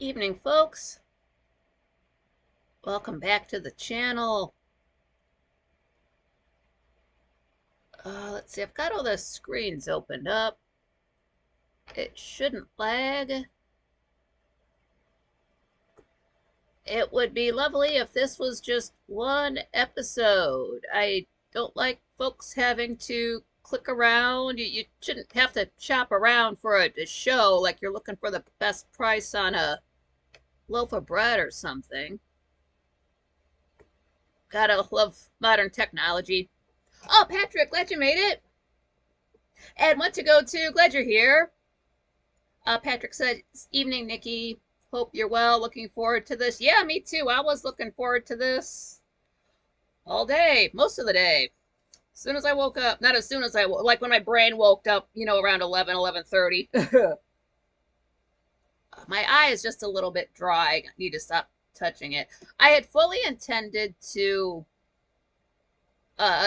Evening, folks. Welcome back to the channel. Let's see, I've got all the screens opened up. It shouldn't lag. It would be lovely if this was just one episode. I don't like folks having to click around. You shouldn't have to shop around for a show like you're looking for the best price on a loaf of bread or something. Gotta love modern technology. Oh, Patrick, glad you made it. And what to go to? Glad you're here. Patrick said, evening, Nikki. Hope you're well. Looking forward to this. Yeah, me too. I was looking forward to this all day, most of the day. As soon as I woke up, not as soon as I woke, like when my brain woke up, around 11:30. My eye is just a little bit dry. I need to stop touching it. I had fully intended to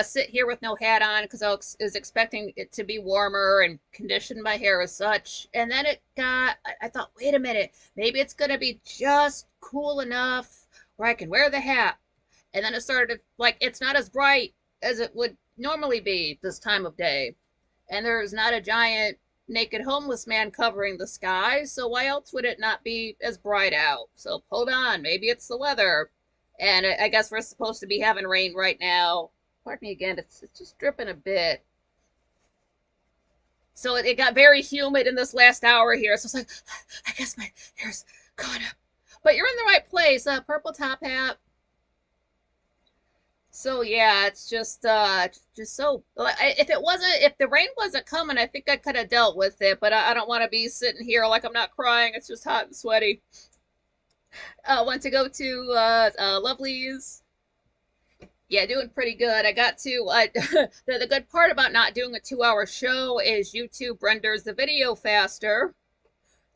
sit here with no hat on because I was expecting it to be warmer and condition my hair as such. And then I thought, wait a minute, maybe it's going to be just cool enough where I can wear the hat. And then it started to, like, it's not as bright as it would normally be this time of day. And there's not a giant naked homeless man covering the sky, so why else would it not be as bright out? So hold on, maybe it's the weather. And I guess we're supposed to be having rain right now. Pardon me again, it's just dripping a bit. So it got very humid in this last hour here. So it's like, I guess my hair's going up. But you're in the right place. Purple top hat. So yeah, it's just so. If the rain wasn't coming, I think I could have dealt with it. But I don't want to be sitting here like I'm not crying. It's just hot and sweaty. Want to go to Lovely's. Yeah, doing pretty good. I got to the good part about not doing a 2-hour show is YouTube renders the video faster.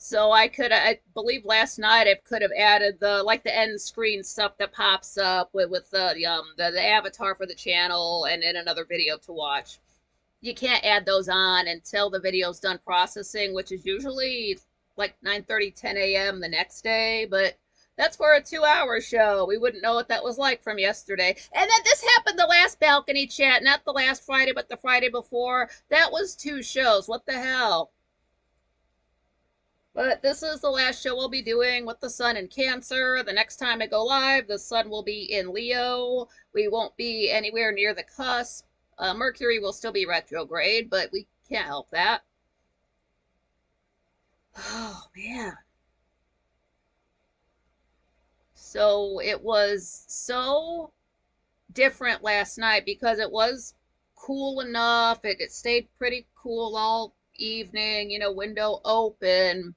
So I believe last night I could have added the end screen stuff that pops up with the avatar for the channel and then another video to watch. You can't add those on until the video's done processing, which is usually like 9:30, 10 a.m. the next day, but that's for a 2-hour show. We wouldn't know what that was like from yesterday. And then this happened the last balcony chat, not the last Friday, but the Friday before. That was 2 shows. What the hell? But this is the last show we'll be doing with the sun in Cancer. The next time I go live, the sun will be in Leo. We won't be anywhere near the cusp. Mercury will still be retrograde, but we can't help that. Oh, man. So it was so different last night because it was cool enough. It stayed pretty cool all evening, window open.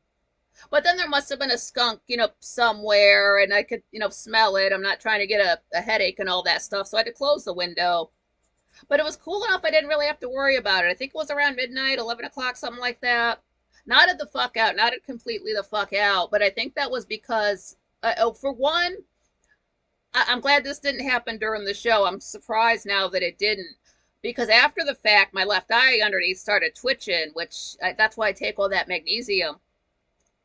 But then there must have been a skunk, somewhere, and I could, smell it. I'm not trying to get a headache and all that stuff, so I had to close the window. But it was cool enough I didn't really have to worry about it. I think it was around midnight, 11 o'clock, something like that. Nodded the fuck out, nodded completely the fuck out, but I think that was because for one, I'm glad this didn't happen during the show. I'm surprised now that it didn't. Because after the fact, my left eye underneath started twitching, that's why I take all that magnesium.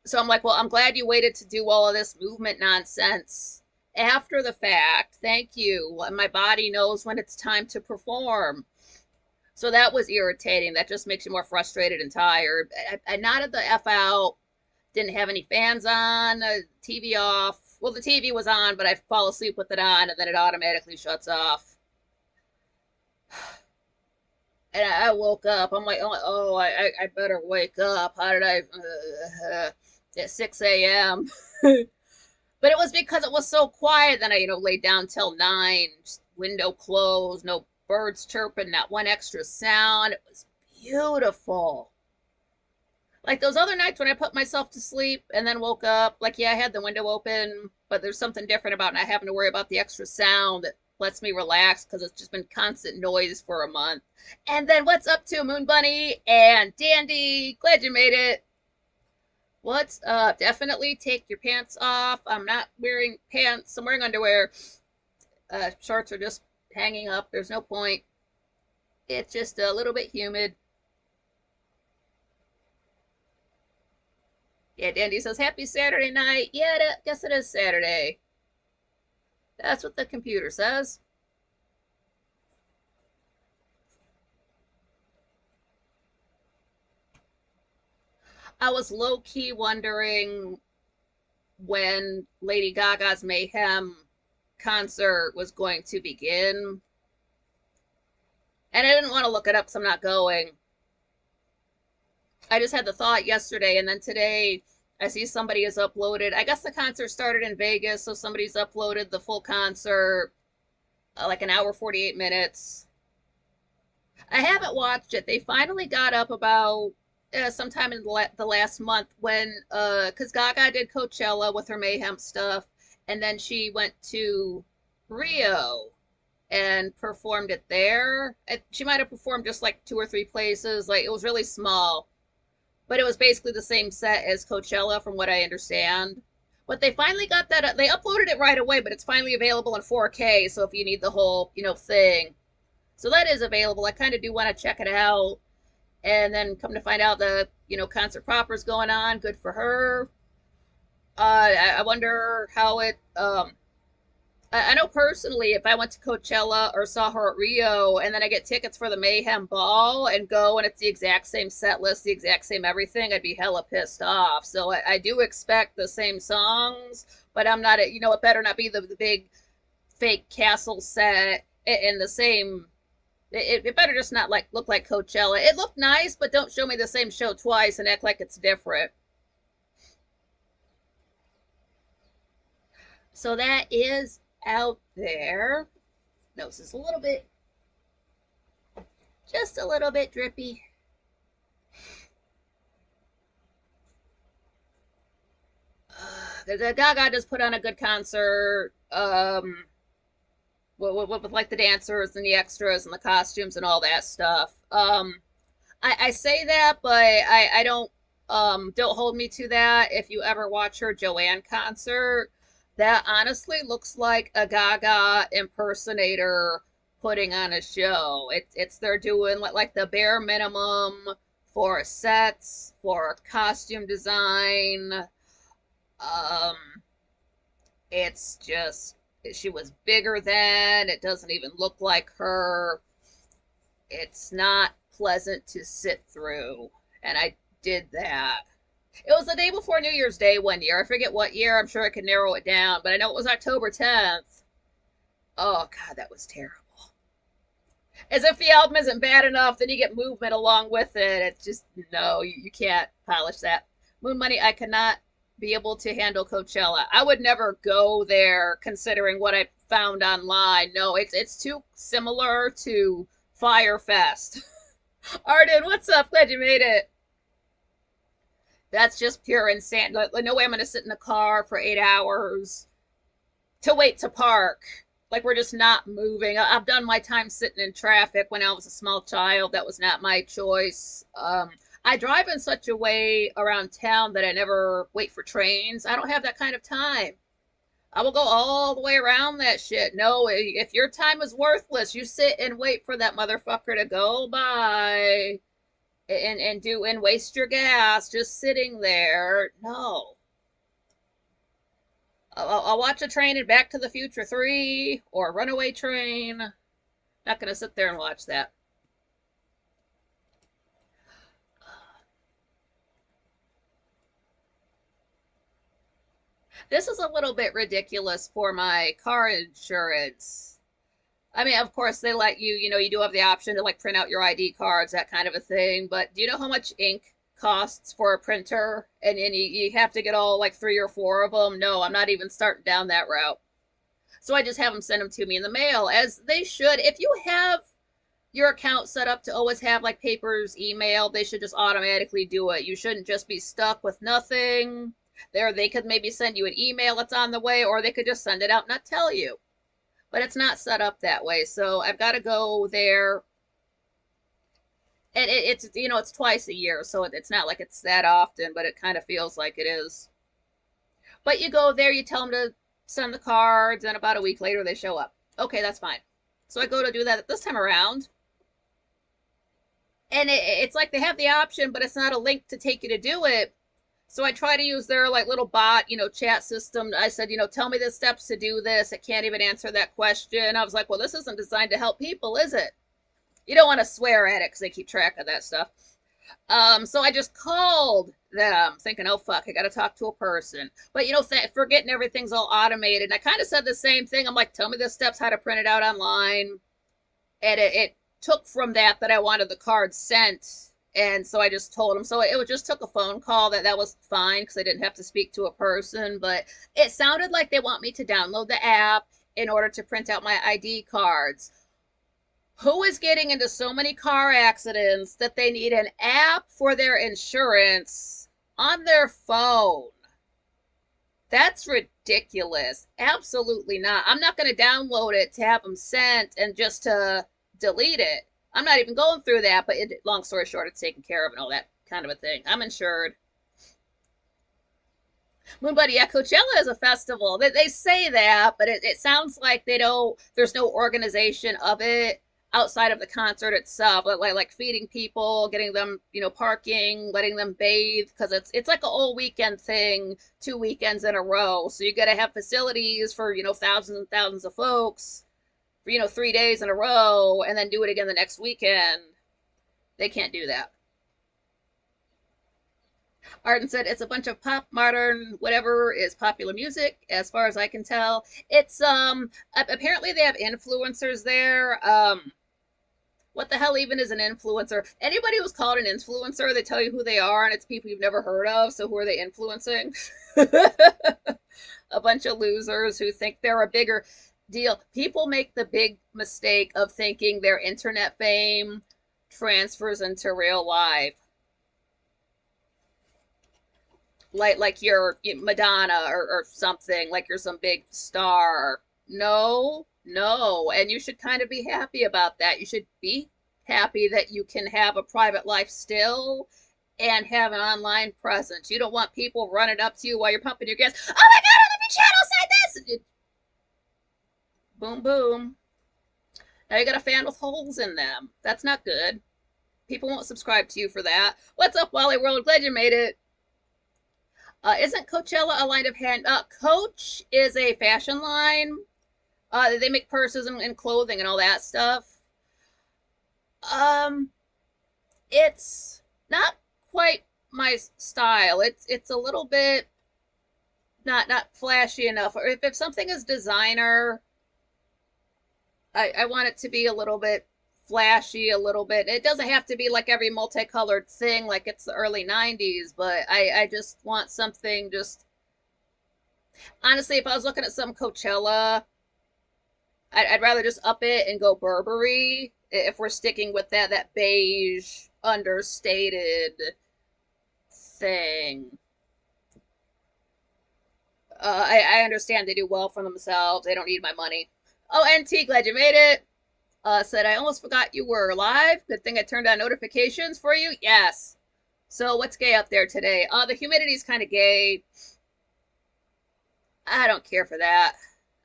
So I'm like, well, I'm glad you waited to do all of this movement nonsense after the fact. Thank you. My body knows when it's time to perform. So that was irritating. That just makes you more frustrated and tired. I nodded the F out. Didn't have any fans on, TV off. Well, the TV was on, but I fall asleep with it on, and then it automatically shuts off. And I woke up. I'm like, oh, I better wake up. How did I? At 6 a.m. But it was because it was so quiet. Then I, laid down till 9. Window closed. No birds chirping. Not one extra sound. It was beautiful. Like those other nights when I put myself to sleep and then woke up, like, yeah, I had the window open, but there's something different about not having to worry about the extra sound that lets me relax because it's just been constant noise for a month. And then what's up to Moon Bunny and Dandy? Glad you made it. What's up? Definitely take your pants off. I'm not wearing pants. I'm wearing underwear. Shorts are just hanging up. There's no point. It's just a little bit humid. Yeah, Dandy says, happy Saturday night. Yeah, guess it is Saturday. That's what the computer says. I was low key wondering when Lady Gaga's Mayhem concert was going to begin. And I didn't want to look it up, so I'm not going. I just had the thought yesterday, and then today I see somebody has uploaded. I guess the concert started in Vegas, so somebody's uploaded the full concert, like an hour, 48 minutes. I haven't watched it. They finally got up about sometime in the last month when, because Gaga did Coachella with her Mayhem stuff, and then she went to Rio and performed it there. She might have performed just like two or three places. Like it was really small, but it was basically the same set as Coachella, from what I understand. But they finally got that. They uploaded it right away, but it's finally available in 4K. So if you need the whole, thing, so that is available. I kind of do want to check it out, and then come to find out the concert proper is going on. Good for her. I wonder how it. I know personally, if I went to Coachella or saw her at Rio, and then I get tickets for the Mayhem Ball and go, and it's the exact same set list, the exact same everything, I'd be hella pissed off. So I do expect the same songs, but I'm not. It better not be the big fake castle set in the same. It better just not look like Coachella. It looked nice, but don't show me the same show twice and act like it's different. So that is out there. Nose is just a little bit drippy. The Gaga just put on a good concert. With like the dancers and the extras and the costumes and all that stuff. I say that, but I don't hold me to that. If you ever watch her Joanne concert, that honestly looks like a Gaga impersonator putting on a show. It's they're doing like the bare minimum for sets, for costume design. Um, it's just she was bigger then. It doesn't even look like her. It's not pleasant to sit through, and I did that. It was the day before New Year's Day one year. I forget what year. I'm sure I could narrow it down, but I know it was October 10th. Oh, God, that was terrible. As if the album isn't bad enough, then you get movement along with it. It's just, no, you can't polish that. Moon Money, I cannot be able to handle Coachella. I would never go there considering what I found online. No, it's too similar to Fyre Fest. Arden, what's up? Glad you made it. That's just pure insanity. No way I'm going to sit in a car for 8 hours to wait to park. Like we're just not moving. I've done my time sitting in traffic when I was a small child. That was not my choice. I drive in such a way around town that I never wait for trains. I don't have that kind of time. I will go all the way around that shit. No, if your time is worthless, you sit and wait for that motherfucker to go by and waste your gas just sitting there. No. I'll watch a train in Back to the Future 3 or Runaway Train. Not gonna sit there and watch that. This is a little bit ridiculous for my car insurance. I mean, of course, they let you, you do have the option to like print out your ID cards, that kind of a thing. But do you know how much ink costs for a printer? And you have to get all like 3 or 4 of them? No, I'm not even starting down that route. So I just have them send them to me in the mail, as they should. If you have your account set up to always have like papers emailed, they should just automatically do it. You shouldn't just be stuck with nothing. They could maybe send you an email that's on the way, or they could just send it out and not tell you. But it's not set up that way, so I've got to go there. And it's twice a year, so it's not like it's that often, but it kind of feels like it is. But you go there, you tell them to send the cards, and about a week later they show up. Okay, that's fine. So I go to do that this time around, and it's like they have the option, but it's not a link to take you to do it. So I try to use their like little bot, chat system. I said, tell me the steps to do this. It can't even answer that question. I was like, well, this isn't designed to help people, is it? You don't want to swear at it because they keep track of that stuff. So I just called them thinking, oh fuck, I got to talk to a person. But forgetting everything's all automated. And I kind of said the same thing. I'm like, tell me the steps, how to print it out online. And it took from that I wanted the card sent. And so I just told them. So it just took a phone call. That was fine because I didn't have to speak to a person. But it sounded like they want me to download the app in order to print out my ID cards. Who is getting into so many car accidents that they need an app for their insurance on their phone? That's ridiculous. Absolutely not. I'm not going to download it to have them sent and just to delete it. I'm not even going through that, but long story short, it's taken care of and all that kind of a thing. I'm insured. Moon Buddy, yeah, Coachella is a festival. They say that, but it sounds like there's no organization of it outside of the concert itself, like feeding people, getting them, parking, letting them bathe, because it's like an all weekend thing, 2 weekends in a row. So you got to have facilities for thousands and thousands of folks for 3 days in a row, and then do it again the next weekend. They can't do that. Arden said it's a bunch of pop, modern, whatever is popular music, as far as I can tell. It's apparently they have influencers there. What the hell even is an influencer? Anybody who's called an influencer, they tell you who they are, and it's people you've never heard of. So who are they influencing? A bunch of losers who think they're a bigger deal. People make the big mistake of thinking their internet fame transfers into real life. Like you're Madonna or something, like you're some big star. No, and you should kind of be happy about that. You should be happy that you can have a private life still and have an online presence. You don't want people running up to you while you're pumping your gas. Oh my god, on every channel say this. Boom, boom. Now you got a fan with holes in them. That's not good. People won't subscribe to you for that. What's up, Wally World? Glad you made it. Isn't Coachella a line of hand? Coach is a fashion line. They make purses and clothing and all that stuff. It's not quite my style. It's a little bit not flashy enough. Or if something is designer, I want it to be a little bit flashy, a little bit. It doesn't have to be like every multicolored thing like it's the early 90s, but I just want something just honestly, if I was looking at some Coachella, I'd rather just up it and go Burberry if we're sticking with that beige understated thing. I understand they do well for themselves. They don't need my money. Oh, NT, glad you made it. Said, I almost forgot you were live. Good thing I turned on notifications for you. Yes. So what's gay up there today? The humidity's kind of gay. I don't care for that.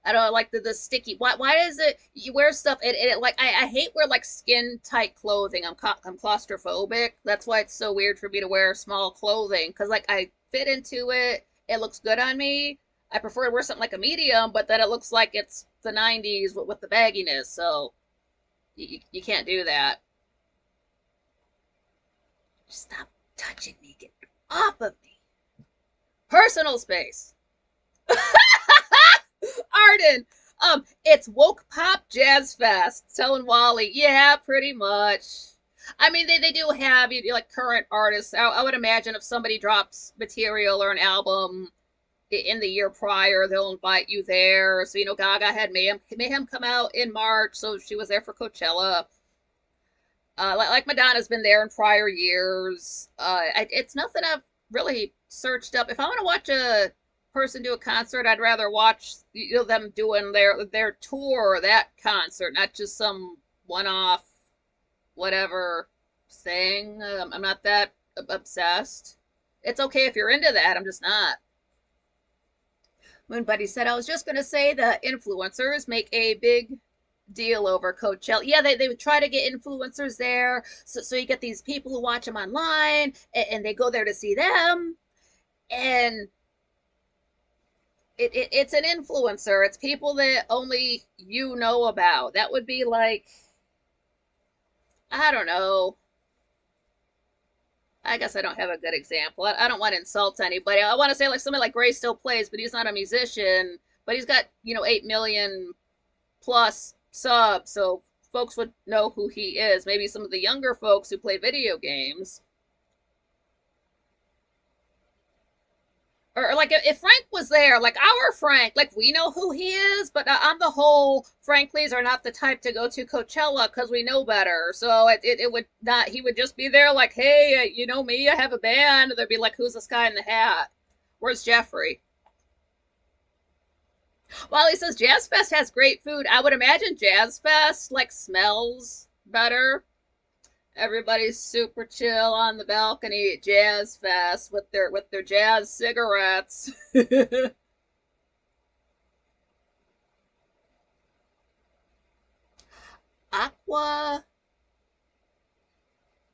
I don't like the sticky. Why is it you wear stuff? It like I hate wear like skin tight clothing. I'm claustrophobic. That's why it's so weird for me to wear small clothing because like I fit into it. It looks good on me. I prefer to wear something like a medium, but then it looks like it's the 90s with the bagginess. So you can't do that. Stop touching me. Get off of me. Personal space. Arden. It's woke pop jazz fest. Telling Wally. Yeah, pretty much. I mean, they do have like current artists. I would imagine if somebody drops material or an album in the year prior, they'll invite you there. So Gaga had Mayhem come out in March, so she was there for Coachella. Like Madonna's been there in prior years. It's nothing I've really searched up. If I want to watch a person do a concert, I'd rather watch them doing their tour, that concert, not just some one-off whatever thing. I'm not that obsessed. It's okay if you're into that. I'm just not. Moon Buddy said, I was just going to say the influencers make a big deal over Coachella. Yeah, they would try to get influencers there. So you get these people who watch them online and they go there to see them. And it's an influencer. It's people that only you know about. That would be like, I don't know. I guess I don't have a good example. I don't want to insult anybody. I want to say like somebody like Gray still plays, but he's not a musician. But he's got 8 million plus subs, so folks would know who he is. Maybe some of the younger folks who play video games. Or like if Frank was there, like our Frank, like we know who he is, but on the whole, Franklies are not the type to go to Coachella because we know better. So it would not. He would just be there, like, hey, you know me, I have a band. And they'd be like, who's this guy in the hat? Where's Jeffrey? Well, he says Jazz Fest has great food. I would imagine Jazz Fest like smells better. Everybody's super chill on the balcony at Jazz Fest with their jazz cigarettes. Aqua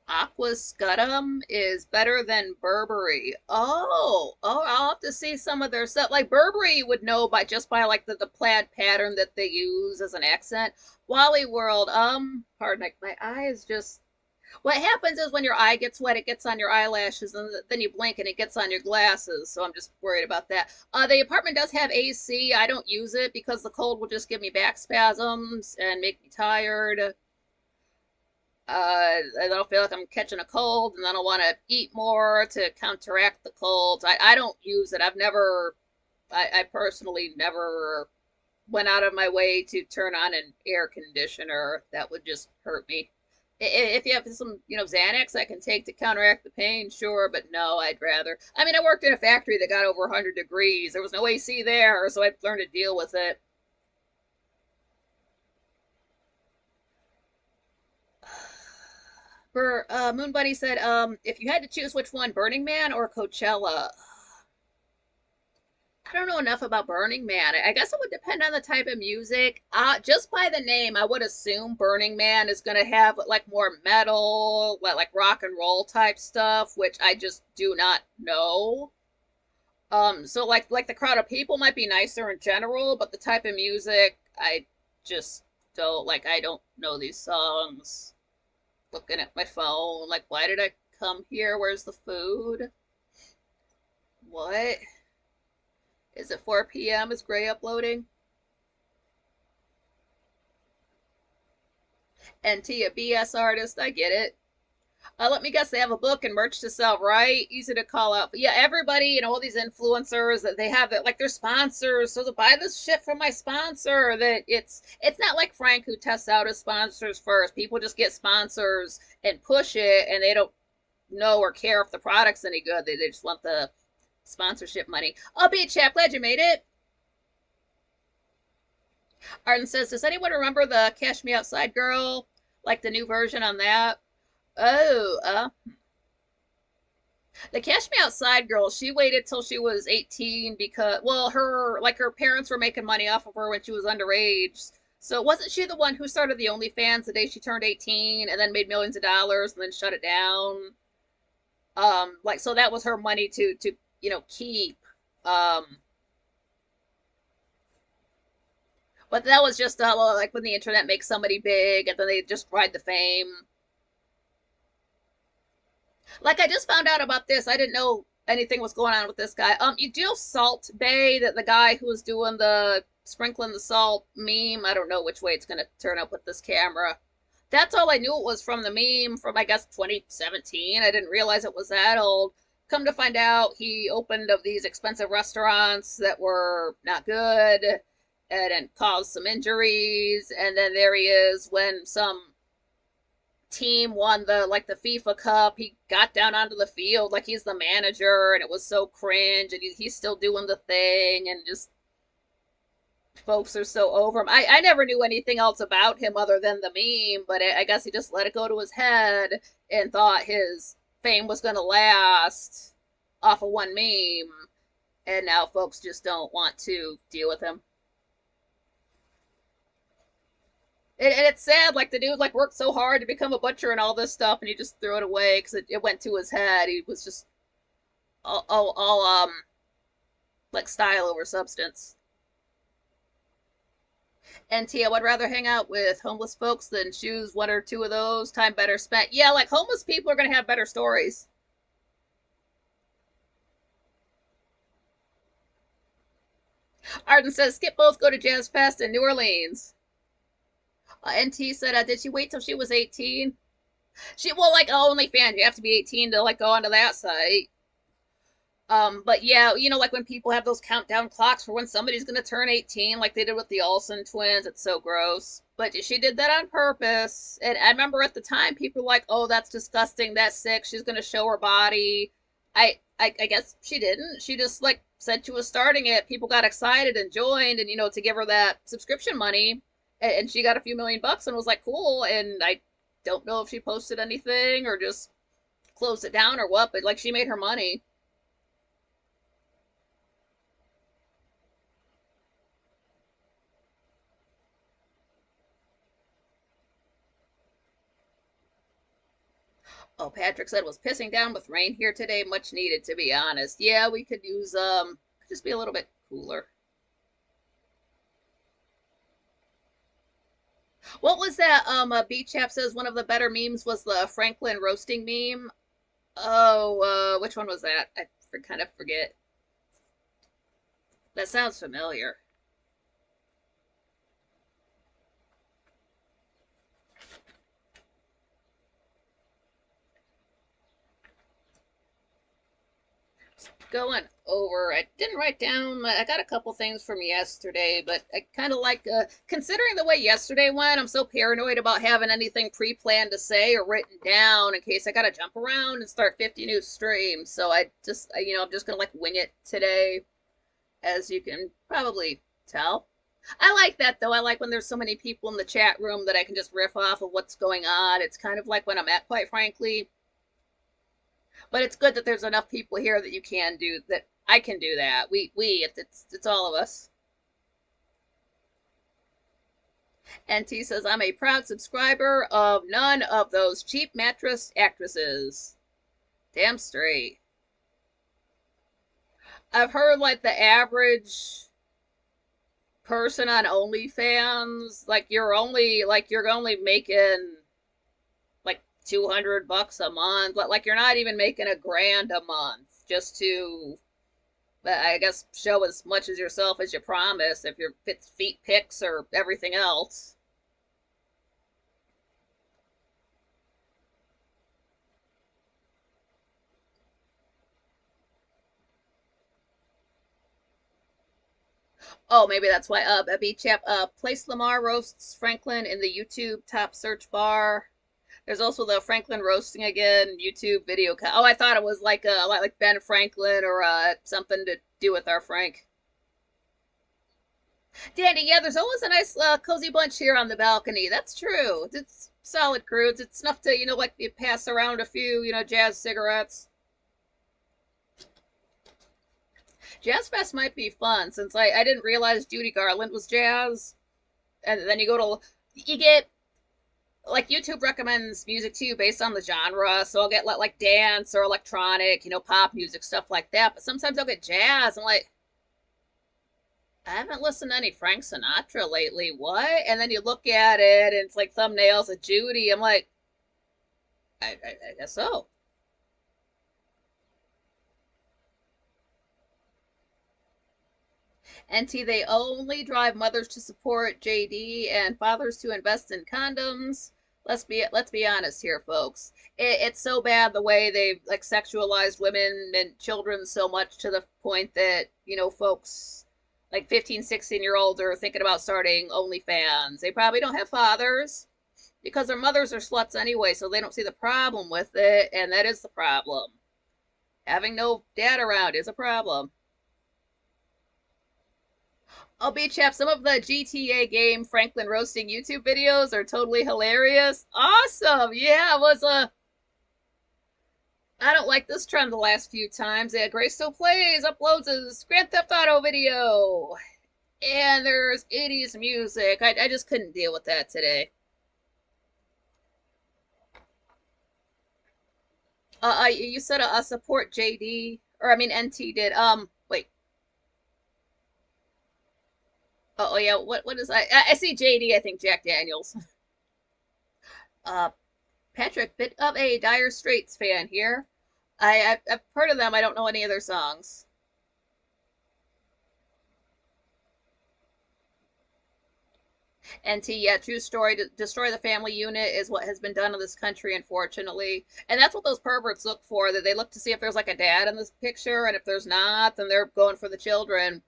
Aqua Scutum is better than Burberry. Oh, I'll have to see some of their stuff. Like Burberry, you would know by just by like the plaid pattern that they use as an accent. Wally World, pardon, like my eye is just. What happens is when your eye gets wet, it gets on your eyelashes, and then you blink and it gets on your glasses. So I'm just worried about that. The apartment does have AC. I don't use it because the cold will just give me back spasms and make me tired. I don't feel like I'm catching a cold, and then I want to eat more to counteract the colds. I don't use it. I personally never went out of my way to turn on an air conditioner. That would just hurt me. If you have some, Xanax I can take to counteract the pain, sure, but no, I'd rather. I mean, I worked in a factory that got over 100 degrees. There was no AC there, so I learned to deal with it. Moon Bunny said, if you had to choose which one, Burning Man or Coachella? I don't know enough about Burning Man. I guess it would depend on the type of music. Just by the name, I would assume Burning Man is going to have like more metal, like rock and roll type stuff, which I just do not know. So like the crowd of people might be nicer in general, but the type of music, I just don't like. I don't know these songs. Looking at my phone, like, why did I come here? Where's the food? What? Is it 4 p.m.? Is Gray uploading? NT, a BS artist, I get it. Let me guess, they have a book and merch to sell, right? Easy to call out. But yeah, everybody, all these influencers that they have it like they're sponsors. So to buy this shit from my sponsor, that it's not like Frank who tests out his sponsors first. People just get sponsors and push it, and they don't know or care if the product's any good. They just want the sponsorship money. I'll be a chap. Glad you made it. Arden says, does anyone remember the Cash Me Outside girl? Like the new version on that? Oh, the Cash Me Outside girl, she waited till she was 18 because, well, her parents were making money off of her when she was underage. So wasn't she the one who started the OnlyFans the day she turned 18 and then made millions of dollars and then shut it down? Like, so that was her money to keep. Um, but that was just like when the internet makes somebody big and then they just ride the fame. Like I just found out about this. I didn't know anything was going on with this guy. You do Salt Bay, that the guy who was doing the sprinkling the salt meme. I don't know which way it's gonna turn up with this camera. That's all I knew it was from the meme from I guess 2017. I didn't realize it was that old. Come to find out, he opened of these expensive restaurants that were not good and caused some injuries. And then there he is when some team won the FIFA Cup. He got down onto the field like he's the manager, and it was so cringe. And he's still doing the thing, and just folks are so over him. I never knew anything else about him other than the meme, but I guess he just let it go to his head and thought his fame was going to last off of one meme, and now folks just don't want to deal with him. And it's sad, like the dude like worked so hard to become a butcher and all this stuff, and he just threw it away because it went to his head. He was just All like style over substance. And T, I would rather hang out with homeless folks than choose one or two of those. Time better spent. Yeah, like homeless people are gonna have better stories. Arden says skip both go to Jazz Fest in New Orleans. NT said, did she wait till she was 18? She well, like OnlyFans, you have to be 18 to like go onto that site. But yeah, like when people have those countdown clocks for when somebody's gonna turn 18, like they did with the Olsen twins, it's so gross. But she did that on purpose. And I remember at the time people were like, "Oh, that's disgusting. That's sick. She's gonna show her body." I guess she didn't. She just like said she was starting it. People got excited and joined, and to give her that subscription money, and she got a few million bucks and was like, "Cool." And I don't know if she posted anything or just closed it down or what, but like she made her money. Oh, Patrick said it was pissing down with rain here today. Much needed, to be honest. Yeah, we could use just be a little bit cooler. What was that? Beach Chap says one of the better memes was the Franklin roasting meme. Oh, which one was that? Kind of forget. That sounds familiar. Going over. I didn't write down. I got a couple things from yesterday, but I kind of like considering the way yesterday went. I'm so paranoid about having anything pre-planned to say or written down in case I got to jump around and start 50 new streams. So I'm just gonna like wing it today, as you can probably tell. I like that though. I like when there's so many people in the chat room that I can just riff off of what's going on. It's kind of like when I'm at, quite frankly, but it's good that there's enough people here that you can do that. I can do that. It's all of us. And T says I'm a proud subscriber of none of those cheap mattress actresses. Damn straight. I've heard like the average person on OnlyFans, like you're only making like 200 bucks a month. Like you're not even making a grand a month just to I guess show as much as yourself as you promise if your feet pics or everything else. Oh, maybe that's why. B chap. Place Lamar roasts Franklin in the YouTube top search bar. There's also the Franklin roasting again YouTube video. Oh, I thought it was like Ben Franklin or something to do with our Frank. Danny, yeah, there's always a nice cozy bunch here on the balcony. That's true. It's solid crew. It's enough to like you pass around a few jazz cigarettes. Jazz Fest might be fun since I didn't realize Judy Garland was jazz, and then you get like YouTube recommends music to you based on the genre. So I'll get like dance or electronic, pop music, stuff like that. But sometimes I'll get jazz. I'm like, I haven't listened to any Frank Sinatra lately. What? And then you look at it and it's like thumbnails of Judy. I'm like, I guess so. NT, they only drive mothers to support JD and fathers to invest in condoms. Let's be honest here, folks. It's so bad the way they've like sexualized women and children so much to the point that folks like 15, 16 year olds are thinking about starting OnlyFans. They probably don't have fathers because their mothers are sluts anyway, so they don't see the problem with it, and that is the problem. Having no dad around is a problem. I'll be chap. Some of the GTA game Franklin roasting YouTube videos are totally hilarious. Awesome. Yeah, it was a. I don't like this trend the last few times. Yeah, Grace still plays, uploads his Grand Theft Auto video. And there's 80s music. I just couldn't deal with that today. You said a support JD. Or I mean, NT did. Wait. Oh yeah. What is I see JD. I think Jack Daniels. Uh, Patrick, bit of a Dire Straits fan here. I've heard of them. I don't know any of their songs. NT, yeah, true story. To destroy the family unit is what has been done in this country, unfortunately. And that's what those perverts look for. That they look to see if there's like a dad in this picture, and if there's not, then they're going for the children.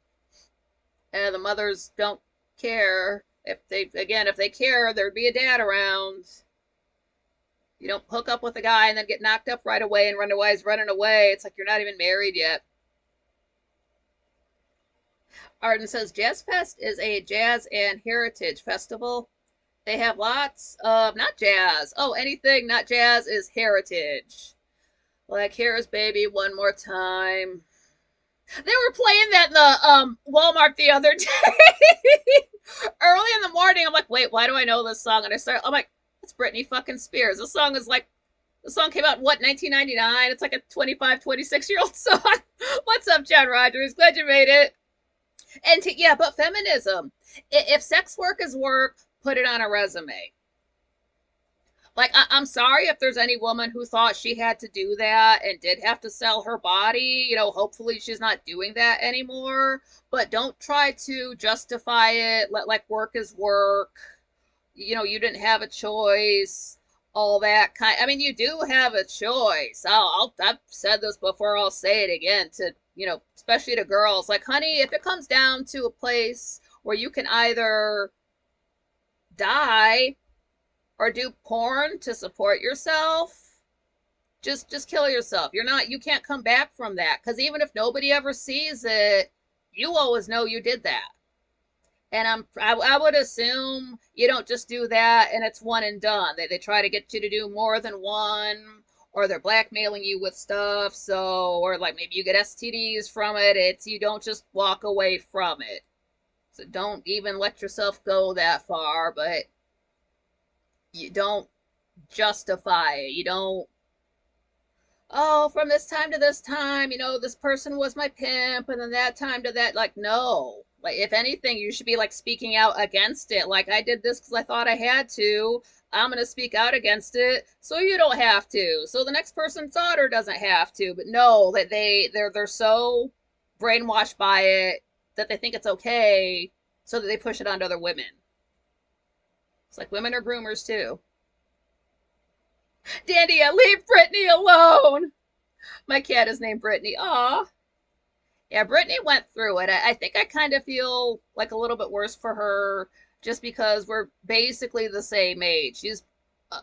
And the mothers don't care. If they care, there'd be a dad around. You don't hook up with a guy and then get knocked up right away and run away is running away. It's like you're not even married yet. Arden says Jazz Fest is a jazz and heritage festival. They have lots of not jazz. Oh, anything not jazz is heritage. Like here's baby one more time. They were playing that in the Walmart the other day. Early in the morning, I'm like, wait, why do I know this song? And I'm like, it's Britney fucking Spears. The song came out in what, 1999? It's like a 25, 26-year-old song. What's up, John Rogers? Glad you made it. And yeah, but feminism. If sex work is work, put it on a resume. Like, I'm sorry if there's any woman who thought she had to do that and did have to sell her body. Hopefully she's not doing that anymore. But don't try to justify it. Like work is work. You didn't have a choice. All that kind. I mean, you do have a choice. I've said this before. I'll say it again to especially to girls. Like, honey, if it comes down to a place where you can either die or do porn to support yourself, just kill yourself. You can't come back from that, because even if nobody ever sees it, you always know you did that. And I would assume you don't just do that and it's one and done. They try to get you to do more than one, or they're blackmailing you with stuff. Or like maybe you get STDs from it. You don't just walk away from it. So don't even let yourself go that far, but you don't justify it. You don't, oh, from this time to this time, this person was my pimp, and then that time to that. Like, no. Like, if anything, you should be like speaking out against it. Like, I did this because I thought I had to. I'm gonna speak out against it, so you don't have to. So the next person's daughter doesn't have to. But no, that they're so brainwashed by it that they think it's okay, so that they push it onto other women. It's like women are groomers too. Dandy, leave Brittany alone. My cat is named Brittany. Aw. Yeah, Brittany went through it. I think I kind of feel like a little bit worse for her just because we're basically the same age. She's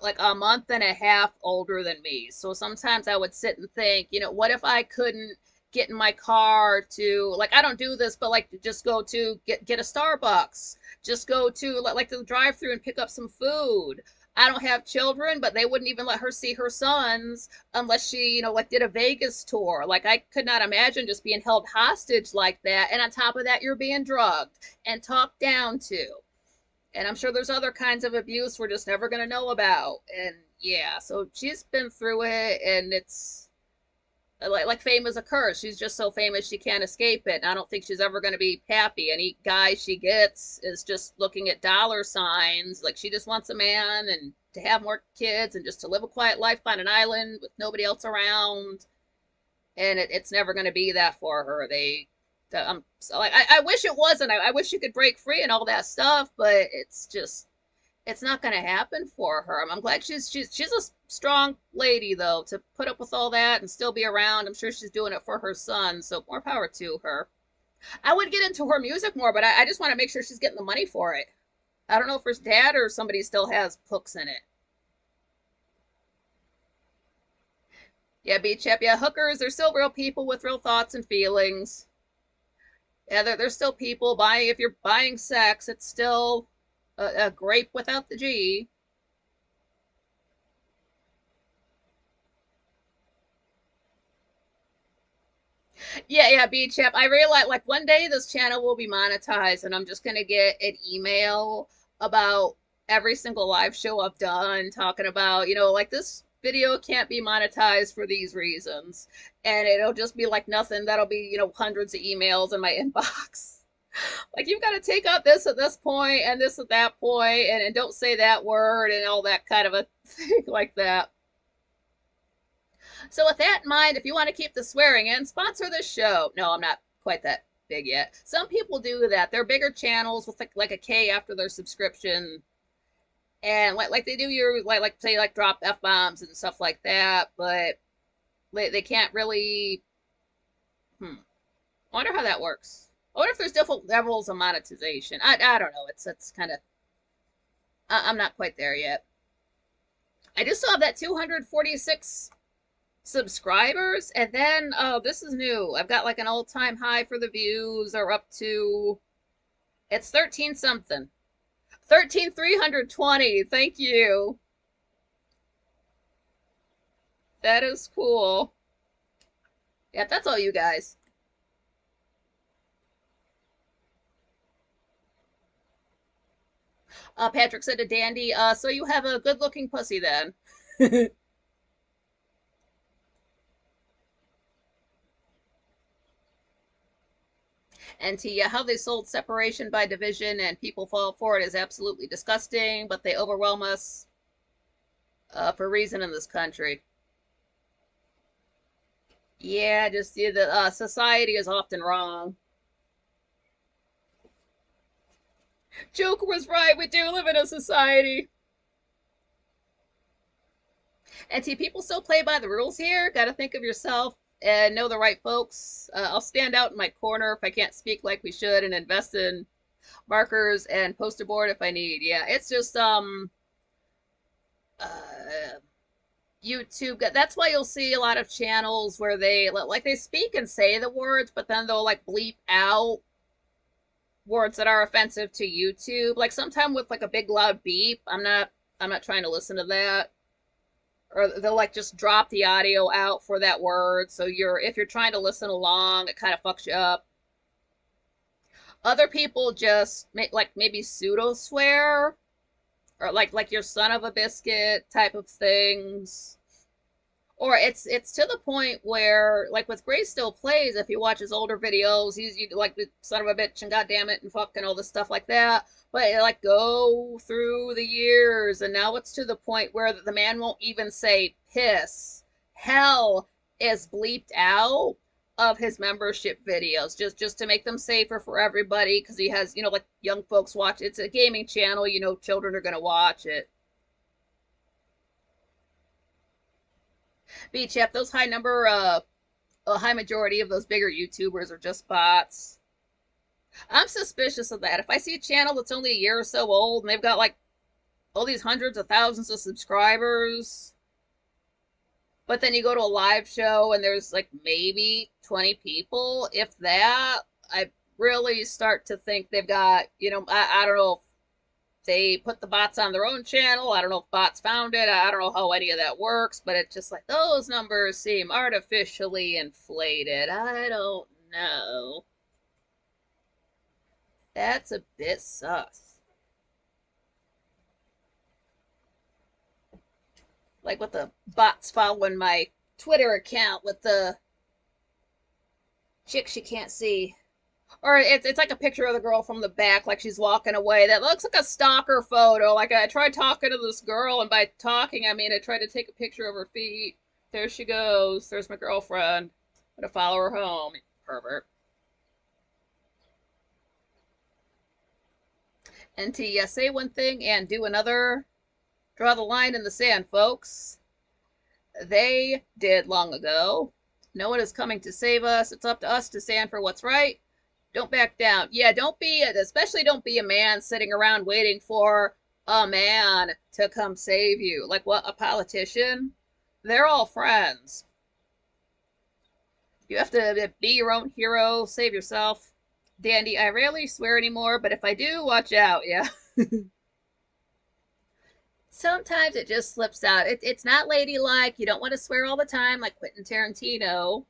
like a month and a half older than me. So sometimes I would sit and think, what if I couldn't get in my car to, like, I don't do this, but like just go to get a Starbucks, just go to like the drive-through and pick up some food. I don't have children, but they wouldn't even let her see her sons unless she, like did a Vegas tour. Like, I could not imagine just being held hostage like that. And on top of that, you're being drugged and talked down to. And I'm sure there's other kinds of abuse we're just never going to know about. And yeah, so she's been through it, and it's like fame is a curse. She's just so famous she can't escape it. And I don't think she's ever going to be happy. Any guy she gets is just looking at dollar signs. Like, she just wants a man and to have more kids and just to live a quiet life on an island with nobody else around. And it's never going to be that for her. So like, I wish it wasn't. I wish she could break free and all that stuff, but it's not going to happen for her. I'm glad she's a strong lady, though, to put up with all that and still be around. I'm sure she's doing it for her son, so more power to her. I would get into her music more, but I just want to make sure she's getting the money for it. I don't know if her dad or somebody still has hooks in it. Yeah, B-Chap. Yeah, hookers, they're still real people with real thoughts and feelings. Yeah, they're still people buying. If you're buying sex, it's still a grape without the G. Yeah, B Chap. I realize like one day this channel will be monetized, and I'm just gonna get an email about every single live show I've done talking about, like this video can't be monetized for these reasons. And it'll just be like nothing. That'll be, hundreds of emails in my inbox. Like, you've got to take out this at this point and this at that point, and don't say that word and all that kind of a thing like that. So with that in mind, if you want to keep the swearing in, sponsor this show. No, I'm not quite that big yet. Some people do that. They're bigger channels with like a K after their subscription, and like they do your like say like drop F-bombs and stuff like that, but they can't really. I wonder how that works. I wonder if there's different levels of monetization. I don't know. It's kind of. I'm not quite there yet. I just saw that 246 subscribers, and then this is new. I've got like an all-time high for the views, are up to, it's 13 something. 13,320. Thank you. That is cool. Yeah, that's all you guys. Patrick said to Dandy, so you have a good-looking pussy then. And how they sold separation by division and people fall for it is absolutely disgusting, but they overwhelm us for reason in this country. Yeah, just the society is often wrong. Joker was right. We do live in a society. And people still play by the rules here. Got to think of yourself and know the right folks. I'll stand out in my corner if I can't speak like we should, and invest in markers and poster board if I need. Yeah, it's just YouTube. That's why you'll see a lot of channels where they speak and say the words, but then they'll like bleep out words that are offensive to YouTube. Like sometime with like a big loud beep. I'm not trying to listen to that. Or they'll like just drop the audio out for that word. So if you're trying to listen along, it kind of fucks you up. Other people just like maybe pseudo swear, or like your son of a biscuit type of things. Or it's to the point where, like with Gray Still Plays, if you watch his older videos, he's like the son of a bitch and goddamn it and fucking all this stuff like that. But it like go through the years, and now it's to the point where the man won't even say piss. Hell is bleeped out of his membership videos just to make them safer for everybody, because he has, like young folks watch. It's a gaming channel, children are gonna watch it. Chap, those high majority of those bigger YouTubers are just bots. I'm suspicious of that. If I see a channel that's only a year or so old and they've got like all these hundreds of thousands of subscribers, but then you go to a live show and there's like maybe 20 people, if that, I really start to think they've got, I don't know if they put the bots on their own channel. I don't know if bots found it. I don't know how any of that works, but it's just like those numbers seem artificially inflated. I don't know. That's a bit sus. Like with the bots following my Twitter account with the chicks you can't see. Or it's like a picture of the girl from the back, like she's walking away. That looks like a stalker photo. Like I tried talking to this girl, and by talking, I mean I tried to take a picture of her feet. There she goes. There's my girlfriend. I'm gonna follow her home. Pervert. NT, say one thing and do another. Draw the line in the sand, folks. They did long ago. No one is coming to save us. It's up to us to stand for what's right. Don't back down. Yeah, especially don't be a man sitting around waiting for a man to come save you. Like what, a politician? They're all friends. You have to be your own hero, save yourself. Dandy, I rarely swear anymore, but if I do, watch out, yeah. Sometimes it just slips out. It's not ladylike. You don't want to swear all the time like Quentin Tarantino.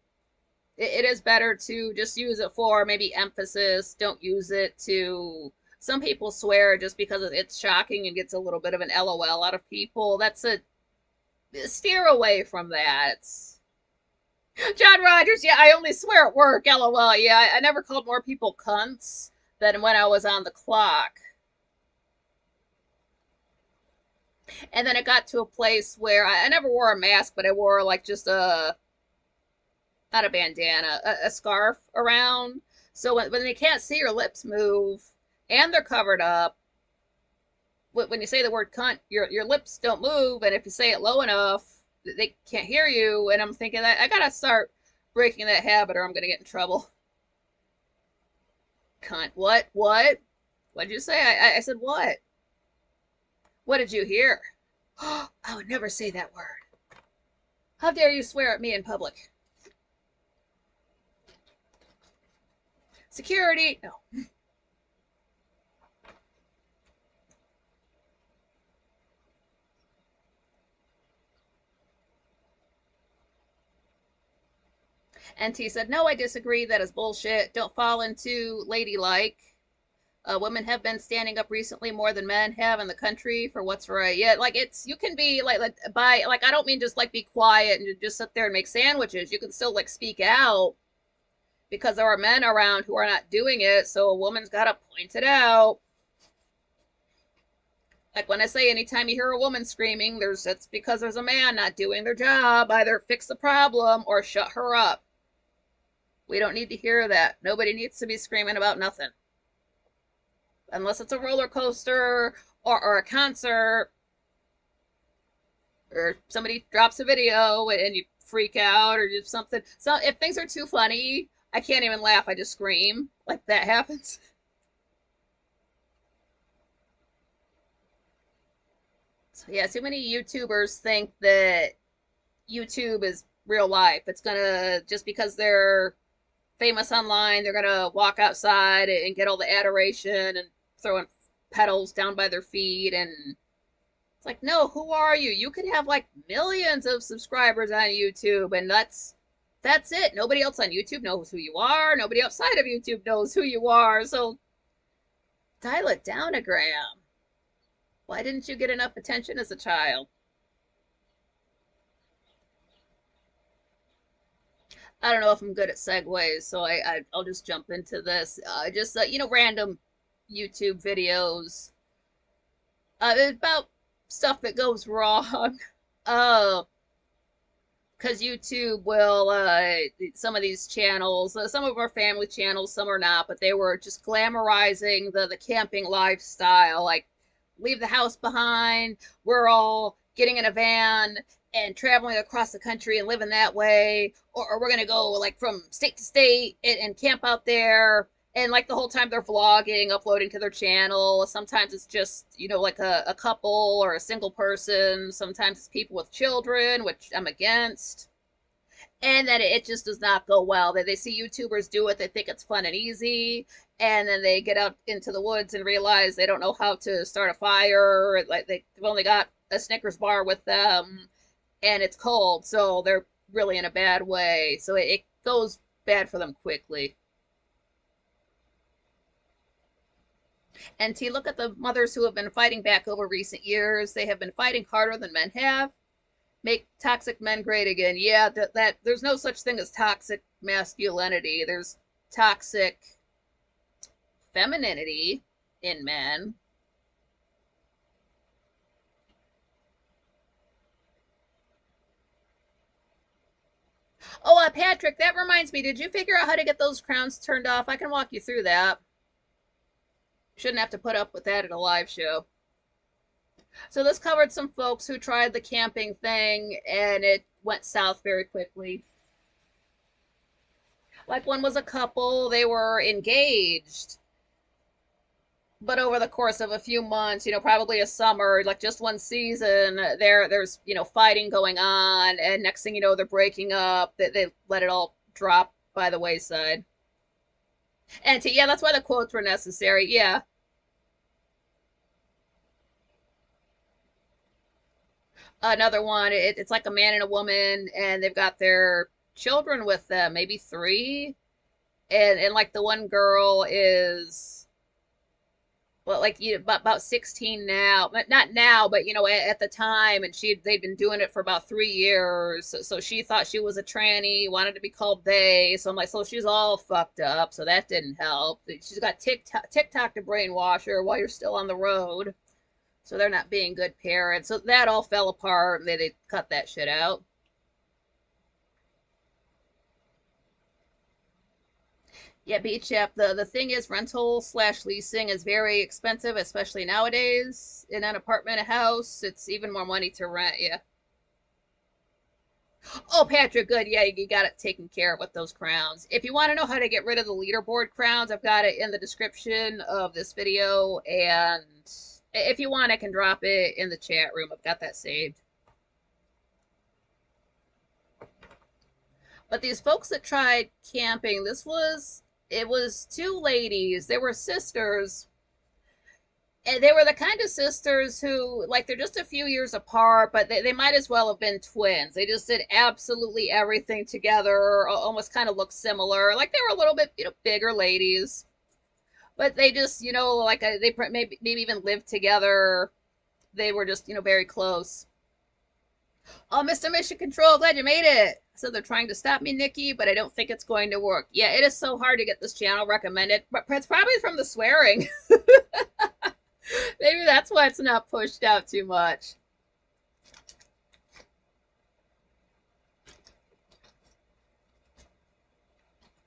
It is better to just use it for maybe emphasis. Don't use it to. Some people swear just because it's shocking and gets a little bit of an LOL out of people. That's a steer away from that. John Rogers, yeah, I only swear at work, lol. Yeah, I never called more people cunts than when I was on the clock. And then it got to a place where I never wore a mask, but I wore like just not a bandana, a scarf around. So when they can't see your lips move and they're covered up, when you say the word cunt, your lips don't move, and if you say it low enough, they can't hear you. And I'm thinking that I gotta start breaking that habit, or I'm gonna get in trouble. Cunt. What? What? What'd you say? I said what? What did you hear? I would never say that word. How dare you swear at me in public? Security. No. NT said, no, I disagree. That is bullshit. Don't fall into ladylike. Women have been standing up recently more than men have in the country for what's right. Yeah, like it's you can be like I don't mean just like be quiet and just sit there and make sandwiches. You can still like speak out because there are men around who are not doing it. So a woman's got to point it out. Like when I say anytime you hear a woman screaming, it's because there's a man not doing their job. Either fix the problem or shut her up. We don't need to hear that. Nobody needs to be screaming about nothing. Unless it's a roller coaster or a concert or somebody drops a video and you freak out or do something. So if things are too funny, I can't even laugh. I just scream. Like that happens. So yeah, too many YouTubers think that YouTube is real life. It's gonna, just because they're famous online, they're gonna walk outside and get all the adoration and throwing petals down by their feet. And it's like, no, who are you? You could have like millions of subscribers on YouTube, and that's it. Nobody else on YouTube knows who you are. Nobody outside of YouTube knows who you are. So dial it down a gram. Why didn't you get enough attention as a child? I don't know if I'm good at segues, so I'll just jump into this. Just random YouTube videos about stuff that goes wrong. Uh, because YouTube will some of these channels, some of our family channels, some are not, but they were just glamorizing the camping lifestyle, like leave the house behind. We're all getting in a van and traveling across the country and living that way, or we're gonna go like from state to state and camp out there. And like the whole time they're vlogging, uploading to their channel. Sometimes it's just, like a couple or a single person. Sometimes it's people with children, which I'm against. And then it just does not go well. They see YouTubers do it, they think it's fun and easy, and then they get out into the woods and realize they don't know how to start a fire. Like they've only got a Snickers bar with them, and it's cold, so they're really in a bad way. So it goes bad for them quickly. And to look at the mothers who have been fighting back over recent years, they have been fighting harder than men have. Make toxic men great again. Yeah, that there's no such thing as toxic masculinity. There's toxic femininity in men. Oh, Patrick, that reminds me. Did you figure out how to get those crowns turned off? I can walk you through that. Shouldn't have to put up with that at a live show. So this covered some folks who tried the camping thing and it went south very quickly. Like one was a couple, they were engaged, but over the course of a few months, probably a summer, like just one season, there's fighting going on, and next thing you know, they're breaking up. They let it all drop by the wayside. And yeah, that's why the quotes were necessary. Yeah. Another one, it's like a man and a woman, and they've got their children with them, maybe three. And like the one girl is well, like about 16 now, but not now, but at the time, and they'd been doing it for about 3 years. So she thought she was a tranny, wanted to be called they. So I'm like, so she's all fucked up. So that didn't help. She's got TikTok to brainwash her while you're still on the road. So they're not being good parents. So that all fell apart, and they cut that shit out. Yeah, beach app. The thing is, rental slash leasing is very expensive, especially nowadays. In an apartment, a house, it's even more money to rent. Yeah. Oh, Patrick, good. Yeah, you got it taken care of with those crowns. If you want to know how to get rid of the leaderboard crowns, I've got it in the description of this video. And if you want, I can drop it in the chat room. I've got that saved. But these folks that tried camping, it was two ladies. They were sisters, and they were the kind of sisters who, like, they're just a few years apart, but they might as well have been twins. They just did absolutely everything together, almost kind of looked similar. Like, they were a little bit, bigger ladies, but they just, like, they maybe even lived together. They were just, very close. Oh, Mr. Mission Control, glad you made it. So they're trying to stop me, Nikki, but I don't think it's going to work. Yeah, it is so hard to get this channel recommended, but it's probably from the swearing. Maybe that's why it's not pushed out too much.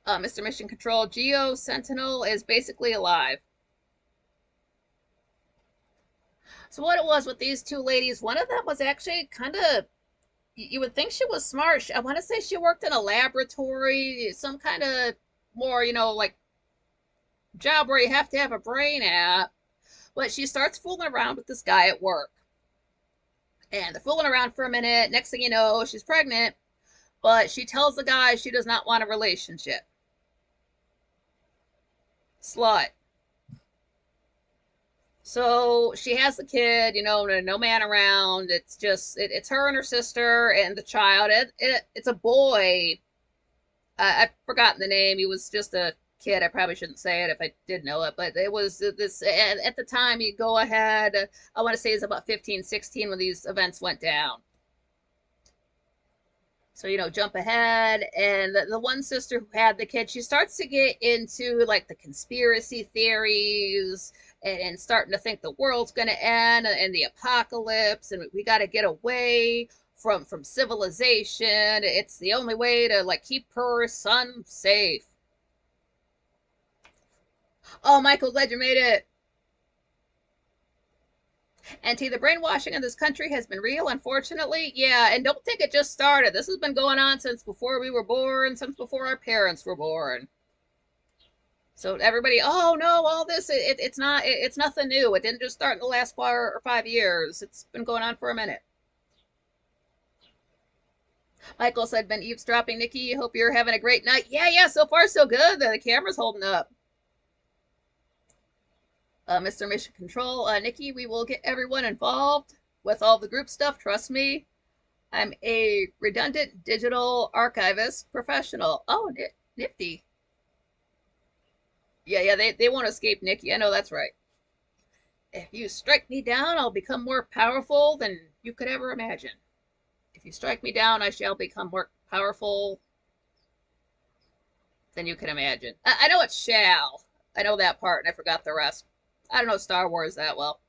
Mr. Mission Control, Geo Sentinel is basically alive. So what it was with these two ladies, one of them was actually kind of, you would think she was smart. I want to say she worked in a laboratory, some kind of more, like job where you have to have a brain at. But she starts fooling around with this guy at work. And they're fooling around for a minute. Next thing you know, she's pregnant. But she tells the guy she does not want a relationship. Slut. So she has the kid, no man around. It's just, it's her and her sister and the child. It's a boy. I've forgotten the name. He was just a kid. I probably shouldn't say it if I did know it, but it was this, at the time, you go ahead, I want to say it's about 15, 16 when these events went down. So, jump ahead, and the one sister who had the kid, she starts to get into, like, the conspiracy theories, and starting to think the world's going to end, and the apocalypse, and we got to get away from civilization. It's the only way to, like, keep her son safe. Oh, Michael, glad you made it. And the brainwashing in this country has been real, unfortunately. Yeah, and don't think it just started. This has been going on since before we were born, since before our parents were born. So everybody, oh no, all this, it's nothing new. It didn't just start in the last 4 or 5 years. It's been going on for a minute. Michael said, been eavesdropping, Nikki. Hope you're having a great night. Yeah, so far so good. The camera's holding up. Mr. Mission Control, Nikki, we will get everyone involved with all the group stuff. Trust me. I'm a redundant digital archivist professional. Oh, nifty. Yeah, they won't escape Nikki. I know that's right. If you strike me down, I'll become more powerful than you could ever imagine. If you strike me down, I shall become more powerful than you can imagine. I know it's shall. I know that part, and I forgot the rest. I don't know Star Wars that well.